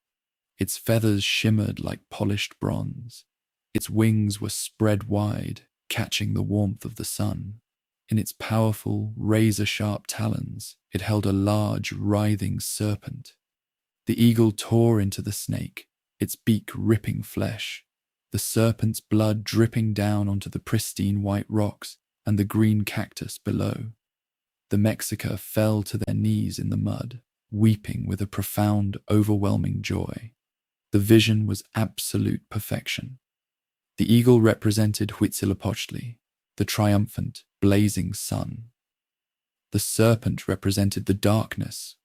Its feathers shimmered like polished bronze. Its wings were spread wide, catching the warmth of the sun. In its powerful, razor-sharp talons, it held a large, writhing serpent. The eagle tore into the snake, its beak ripping flesh, the serpent's blood dripping down onto the pristine white rocks and the green cactus below. The Mexica fell to their knees in the mud, weeping with a profound, overwhelming joy. The vision was absolute perfection. The eagle represented Huitzilopochtli, the triumphant, blazing sun. The serpent represented the darkness,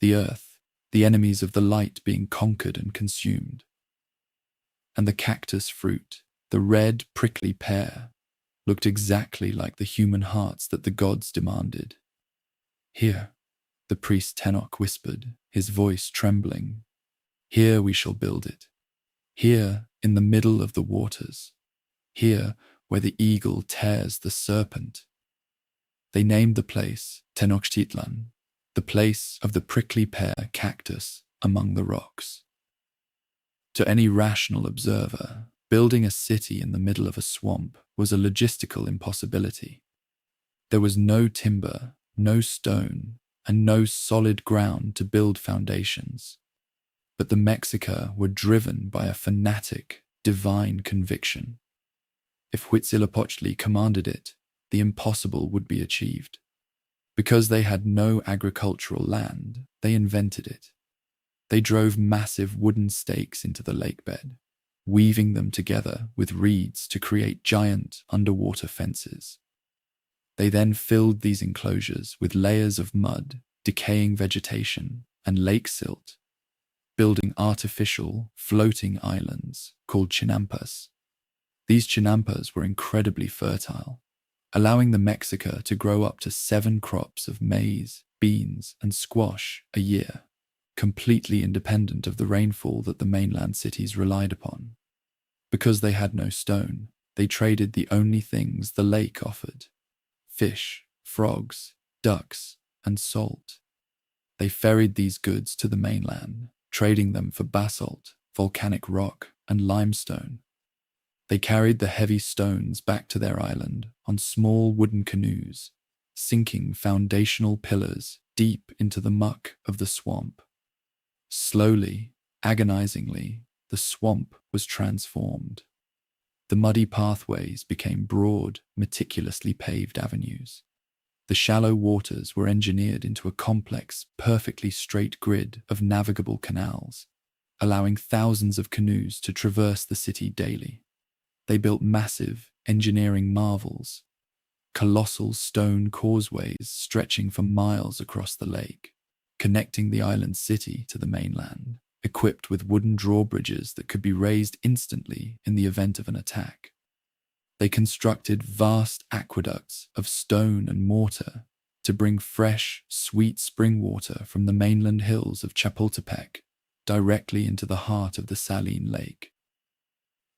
the earth, the enemies of the light being conquered and consumed. And the cactus fruit, The red, prickly pear looked exactly like the human hearts that the gods demanded. "Here," the priest Tenok whispered, his voice trembling. "Here we shall build it. Here, in the middle of the waters. Here, where the eagle tears the serpent." They named the place Tenochtitlan, the place of the prickly pear cactus among the rocks. To any rational observer, building a city in the middle of a swamp was a logistical impossibility. There was no timber, no stone, and no solid ground to build foundations. But the Mexica were driven by a fanatic, divine conviction. If Huitzilopochtli commanded it, the impossible would be achieved. Because they had no agricultural land, they invented it. They drove massive wooden stakes into the lakebed, weaving them together with reeds to create giant underwater fences. They then filled these enclosures with layers of mud, decaying vegetation, and lake silt, building artificial, floating islands called chinampas. These chinampas were incredibly fertile, allowing the Mexica to grow up to 7 crops of maize, beans, and squash a year, completely independent of the rainfall that the mainland cities relied upon. Because they had no stone, they traded the only things the lake offered: fish, frogs, ducks, and salt. They ferried these goods to the mainland, trading them for basalt, volcanic rock, and limestone. They carried the heavy stones back to their island on small wooden canoes, sinking foundational pillars deep into the muck of the swamp. Slowly, agonizingly, the swamp was transformed. The muddy pathways became broad, meticulously paved avenues. The shallow waters were engineered into a complex, perfectly straight grid of navigable canals, allowing thousands of canoes to traverse the city daily. They built massive engineering marvels, colossal stone causeways stretching for miles across the lake, connecting the island city to the mainland, equipped with wooden drawbridges that could be raised instantly in the event of an attack. They constructed vast aqueducts of stone and mortar to bring fresh, sweet spring water from the mainland hills of Chapultepec directly into the heart of the saline lake.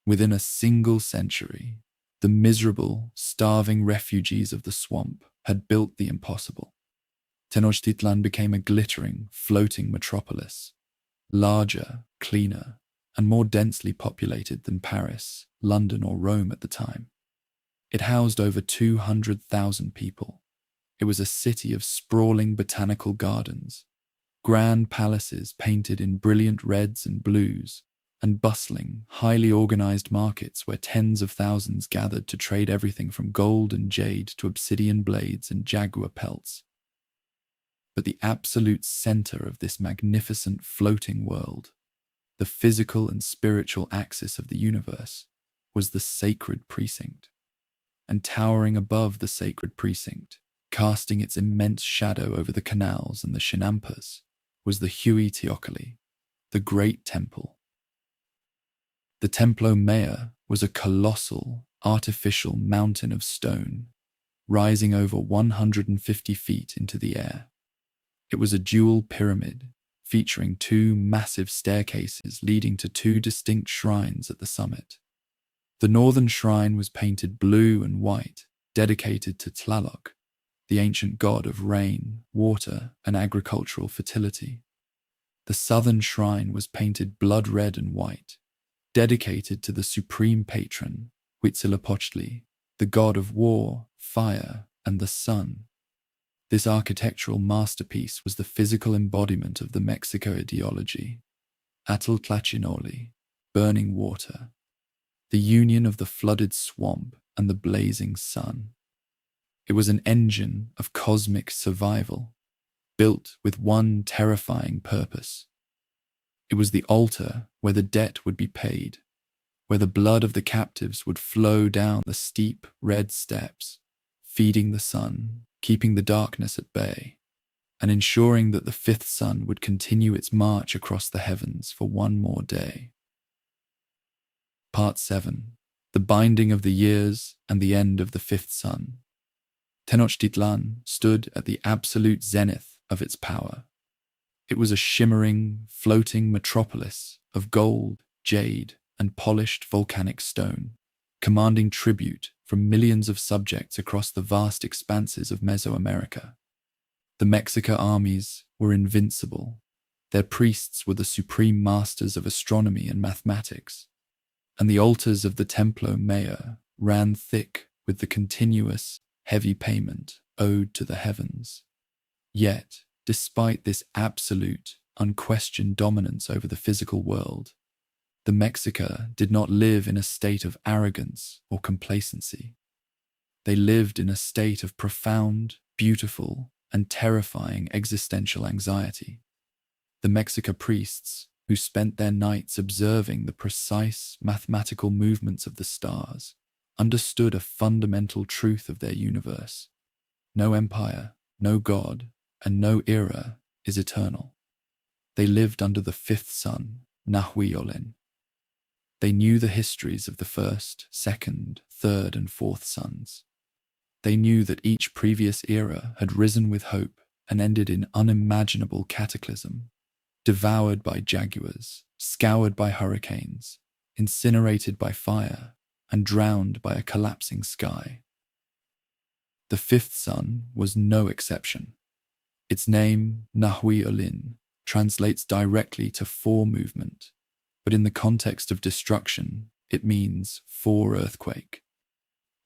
Within a single century, the miserable, starving refugees of the swamp had built the impossible. Tenochtitlan became a glittering, floating metropolis, larger, cleaner, and more densely populated than Paris, London, or Rome at the time. It housed over 200,000 people. It was a city of sprawling botanical gardens, grand palaces painted in brilliant reds and blues, and bustling, highly organized markets where tens of thousands gathered to trade everything from gold and jade to obsidian blades and jaguar pelts. But the absolute center of this magnificent floating world, the physical and spiritual axis of the universe, was the sacred precinct. And towering above the sacred precinct, casting its immense shadow over the canals and the chinampas, was the Huitzilopochtli, the great temple. The Templo Maya was a colossal, artificial mountain of stone, rising over 150 feet into the air. It was a dual pyramid, featuring 2 massive staircases leading to 2 distinct shrines at the summit. The northern shrine was painted blue and white, dedicated to Tlaloc, the ancient god of rain, water, and agricultural fertility. The southern shrine was painted blood red and white, dedicated to the supreme patron, Huitzilopochtli, the god of war, fire, and the sun. This architectural masterpiece was the physical embodiment of the Mexico ideology, Atl Tlachinoli, burning water, the union of the flooded swamp and the blazing sun. It was an engine of cosmic survival, built with one terrifying purpose. It was the altar where the debt would be paid, where the blood of the captives would flow down the steep red steps, feeding the sun, keeping the darkness at bay, and ensuring that the 5th sun would continue its march across the heavens for one more day. Part 7. the binding of the years and the end of the fifth sun. Tenochtitlan stood at the absolute zenith of its power. It was a shimmering, floating metropolis of gold, jade, and polished volcanic stone, commanding tribute from millions of subjects across the vast expanses of Mesoamerica. The Mexica armies were invincible. Their priests were the supreme masters of astronomy and mathematics, and the altars of the Templo Mayor ran thick with the continuous, heavy payment owed to the heavens. Yet, despite this absolute, unquestioned dominance over the physical world, the Mexica did not live in a state of arrogance or complacency. They lived in a state of profound, beautiful, and terrifying existential anxiety. The Mexica priests, who spent their nights observing the precise mathematical movements of the stars, understood a fundamental truth of their universe. No empire, no god, and no era is eternal. They lived under the fifth sun, Nahuiolen. They knew the histories of the first, second, third, and fourth suns. They knew that each previous era had risen with hope and ended in unimaginable cataclysm, devoured by jaguars, scoured by hurricanes, incinerated by fire, and drowned by a collapsing sky. The fifth sun was no exception. Its name, Nahui-Olin, translates directly to four movement, but in the context of destruction, it means four earthquake.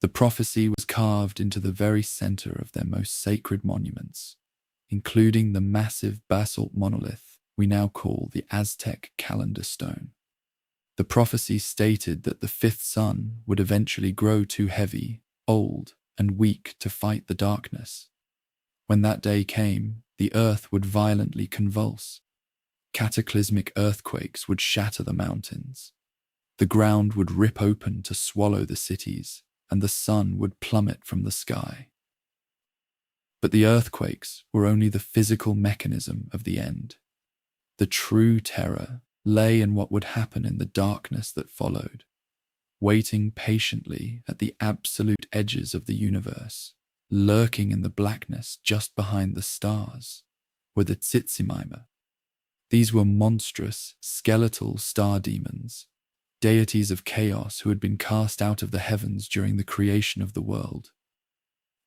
The prophecy was carved into the very center of their most sacred monuments, including the massive basalt monolith we now call the Aztec calendar stone. The prophecy stated that the fifth sun would eventually grow too heavy, old, and weak to fight the darkness. When that day came, the earth would violently convulse. Cataclysmic earthquakes would shatter the mountains. The ground would rip open to swallow the cities, and the sun would plummet from the sky. But the earthquakes were only the physical mechanism of the end. The true terror lay in what would happen in the darkness that followed, waiting patiently at the absolute edges of the universe, lurking in the blackness just behind the stars, were the Tsitsimaima. These were monstrous, skeletal star demons, deities of chaos who had been cast out of the heavens during the creation of the world.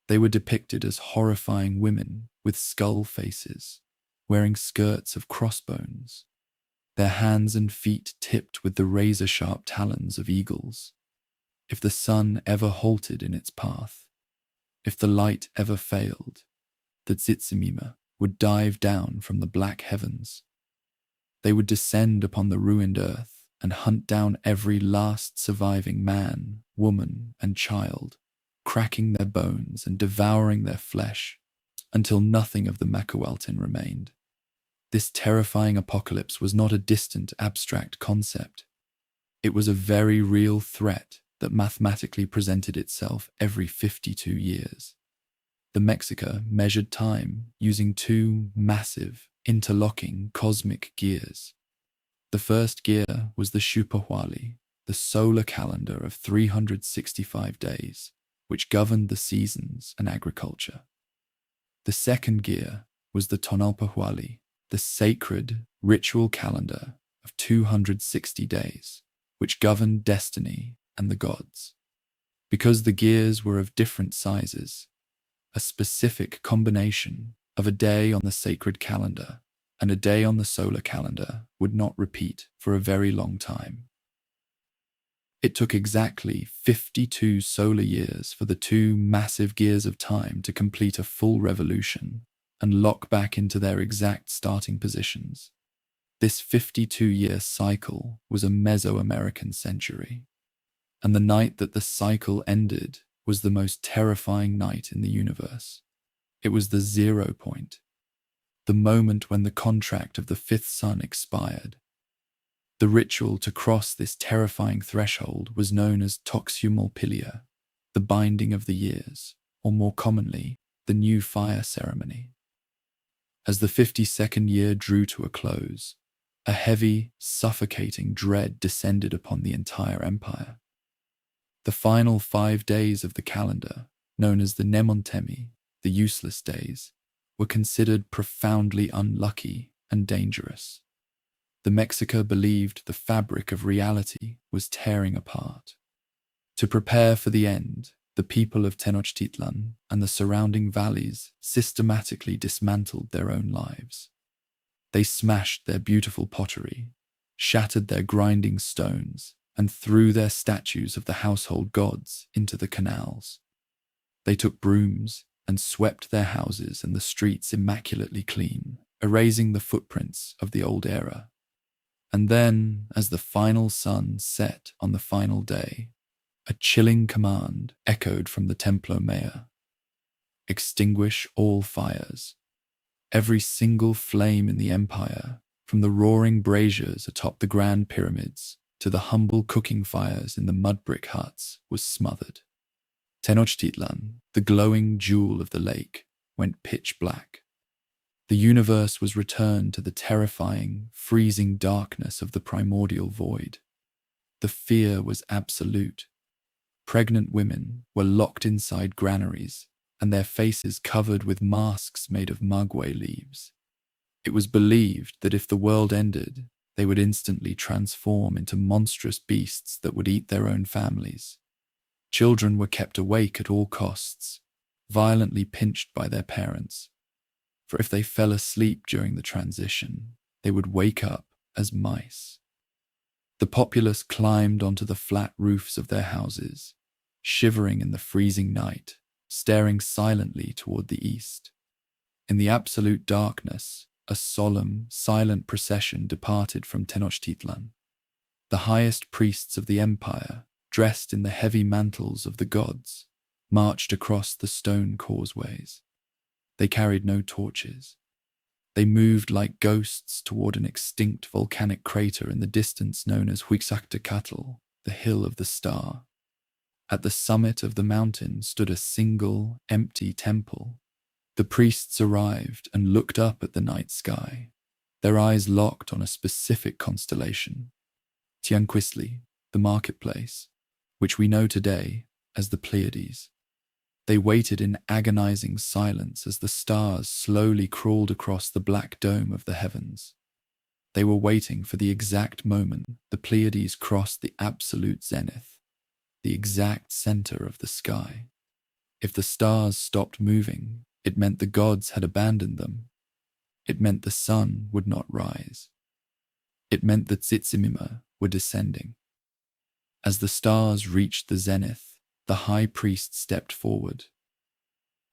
They were depicted as horrifying women with skull faces, wearing skirts of crossbones, their hands and feet tipped with the razor-sharp talons of eagles. If the sun ever halted in its path, if the light ever failed, the Tsitsimima would dive down from the black heavens. They would descend upon the ruined earth and hunt down every last surviving man, woman, and child, cracking their bones and devouring their flesh until nothing of the Macualtin remained. This terrifying apocalypse was not a distant, abstract concept. It was a very real threat that mathematically presented itself every 52 years. The Mexica measured time using two massive, interlocking cosmic gears. The first gear was the Xupahuali, the solar calendar of 365 days, which governed the seasons and agriculture. The second gear was the Tonalpohualli, the sacred, ritual calendar of 260 days, which governed destiny and the gods. Because the gears were of different sizes, a specific combination of a day on the sacred calendar and a day on the solar calendar would not repeat for a very long time. It took exactly 52 solar years for the two massive gears of time to complete a full revolution and lock back into their exact starting positions. This 52-year cycle was a Mesoamerican century, and the night that the cycle ended was the most terrifying night in the universe. It was the 0 point, the moment when the contract of the fifth sun expired. The ritual to cross this terrifying threshold was known as Toxumulpilia, the binding of the years, or more commonly, the new fire ceremony. As the 52nd year drew to a close, a heavy, suffocating dread descended upon the entire empire. The final 5 days of the calendar, known as the Nemontemi, the useless days, were considered profoundly unlucky and dangerous. The Mexica believed the fabric of reality was tearing apart. To prepare for the end, the people of Tenochtitlan and the surrounding valleys systematically dismantled their own lives. They smashed their beautiful pottery, shattered their grinding stones, and threw their statues of the household gods into the canals. They took brooms and swept their houses and the streets immaculately clean, erasing the footprints of the old era. And then, as the final sun set on the final day, a chilling command echoed from the Templo Mayor. Extinguish all fires. Every single flame in the empire, from the roaring braziers atop the grand pyramids to the humble cooking fires in the mud brick huts, was smothered. Tenochtitlan, the glowing jewel of the lake, went pitch black. The universe was returned to the terrifying, freezing darkness of the primordial void. The fear was absolute. Pregnant women were locked inside granaries, and their faces covered with masks made of maguey leaves. It was believed that if the world ended, they would instantly transform into monstrous beasts that would eat their own families. Children were kept awake at all costs, violently pinched by their parents, for if they fell asleep during the transition, they would wake up as mice. The populace climbed onto the flat roofs of their houses, shivering in the freezing night, staring silently toward the east. In the absolute darkness, a solemn, silent procession departed from Tenochtitlan. The highest priests of the empire, dressed in the heavy mantles of the gods, marched across the stone causeways. They carried no torches. They moved like ghosts toward an extinct volcanic crater in the distance known as Quetzalcoatl, the Hill of the Star. At the summit of the mountain stood a single, empty temple. The priests arrived and looked up at the night sky, their eyes locked on a specific constellation, Tianquisli, the marketplace, which we know today as the Pleiades. They waited in agonizing silence as the stars slowly crawled across the black dome of the heavens. They were waiting for the exact moment the Pleiades crossed the absolute zenith, the exact center of the sky. If the stars stopped moving, it meant the gods had abandoned them. It meant the sun would not rise. It meant that Tzitzimima were descending. As the stars reached the zenith, the high priest stepped forward.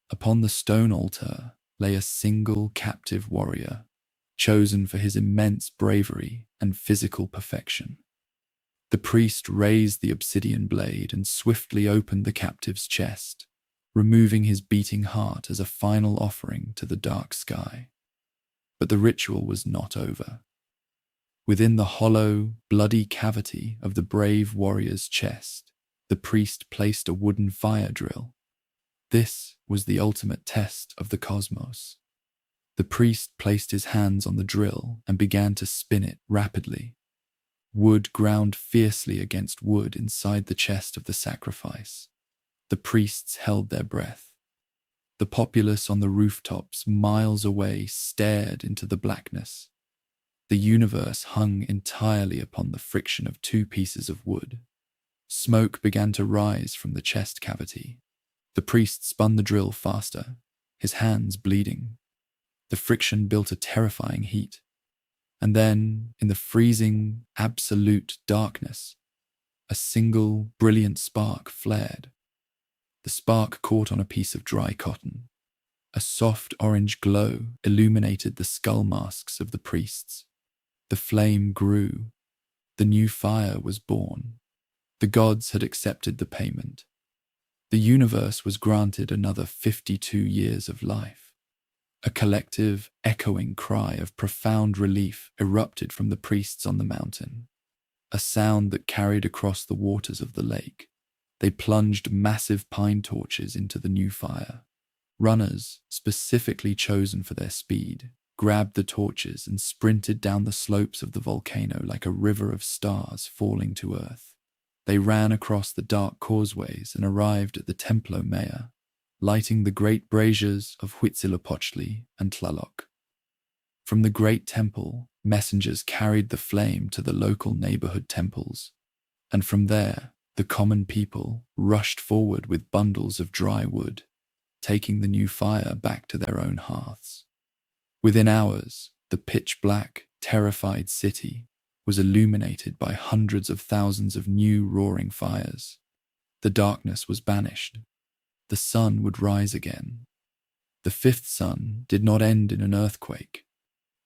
Upon the stone altar lay a single captive warrior, chosen for his immense bravery and physical perfection. The priest raised the obsidian blade and swiftly opened the captive's chest, removing his beating heart as a final offering to the dark sky. But the ritual was not over. Within the hollow, bloody cavity of the brave warrior's chest, the priest placed a wooden fire drill. This was the ultimate test of the cosmos. The priest placed his hands on the drill and began to spin it rapidly. Wood ground fiercely against wood inside the chest of the sacrifice. The priests held their breath. The populace on the rooftops miles away stared into the blackness. The universe hung entirely upon the friction of two pieces of wood. Smoke began to rise from the chest cavity. The priest spun the drill faster, his hands bleeding. The friction built a terrifying heat. And then, in the freezing, absolute darkness, a single, brilliant spark flared. The spark caught on a piece of dry cotton. A soft orange glow illuminated the skull masks of the priests. The flame grew. The new fire was born. The gods had accepted the payment. The universe was granted another 52 years of life. A collective, echoing cry of profound relief erupted from the priests on the mountain, a sound that carried across the waters of the lake. They plunged massive pine torches into the new fire. Runners, specifically chosen for their speed, grabbed the torches and sprinted down the slopes of the volcano like a river of stars falling to earth. They ran across the dark causeways and arrived at the Templo Maya, lighting the great braziers of Huitzilopochtli and Tlaloc. From the great temple, messengers carried the flame to the local neighborhood temples, and from there, the common people rushed forward with bundles of dry wood, taking the new fire back to their own hearths. Within hours, the pitch-black, terrified city was illuminated by hundreds of thousands of new roaring fires. The darkness was banished. The sun would rise again. The fifth sun did not end in an earthquake.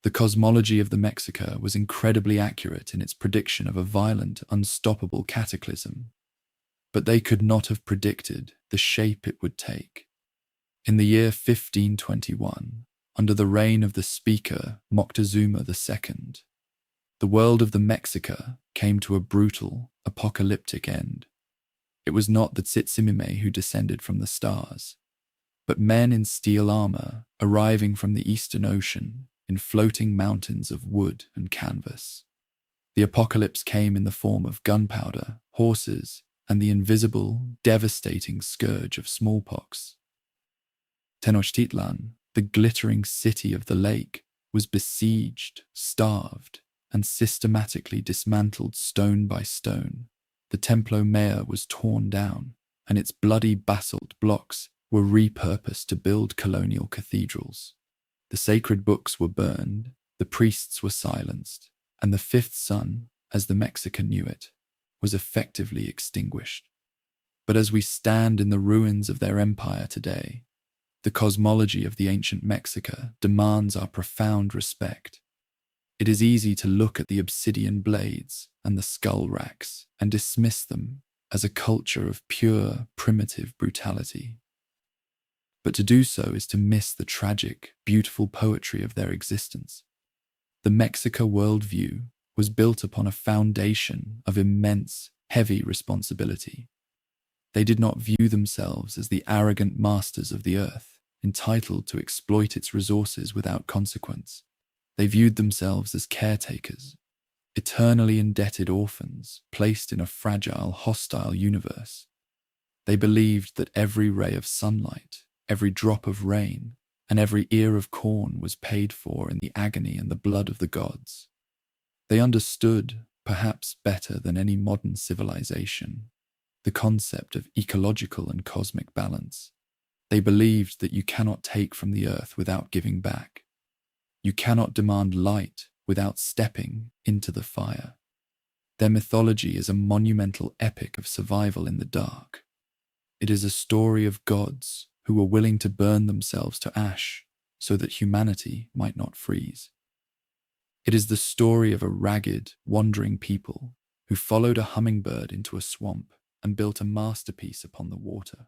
The cosmology of the Mexica was incredibly accurate in its prediction of a violent, unstoppable cataclysm. But they could not have predicted the shape it would take. In the year 1521, under the reign of the speaker Moctezuma II, the world of the Mexica came to a brutal, apocalyptic end. It was not the Tzitzimime who descended from the stars, but men in steel armor arriving from the Eastern Ocean in floating mountains of wood and canvas. The apocalypse came in the form of gunpowder, horses, and the invisible, devastating scourge of smallpox. Tenochtitlan, the glittering city of the lake, was besieged, starved, and systematically dismantled stone by stone. The Templo Maya was torn down, and its bloody basalt blocks were repurposed to build colonial cathedrals. The sacred books were burned, the priests were silenced, and the fifth sun, as the Mexica knew it, was effectively extinguished. But as we stand in the ruins of their empire today, the cosmology of the ancient Mexica demands our profound respect. It is easy to look at the obsidian blades and the skull racks and dismiss them as a culture of pure, primitive brutality. But to do so is to miss the tragic, beautiful poetry of their existence. The Mexica worldview was built upon a foundation of immense, heavy responsibility. They did not view themselves as the arrogant masters of the earth, entitled to exploit its resources without consequence. They viewed themselves as caretakers, eternally indebted orphans placed in a fragile, hostile universe. They believed that every ray of sunlight, every drop of rain, and every ear of corn was paid for in the agony and the blood of the gods. They understood, perhaps better than any modern civilization, the concept of ecological and cosmic balance. They believed that you cannot take from the earth without giving back. You cannot demand light without stepping into the fire. Their mythology is a monumental epic of survival in the dark. It is a story of gods who were willing to burn themselves to ash so that humanity might not freeze. It is the story of a ragged, wandering people who followed a hummingbird into a swamp and built a masterpiece upon the water.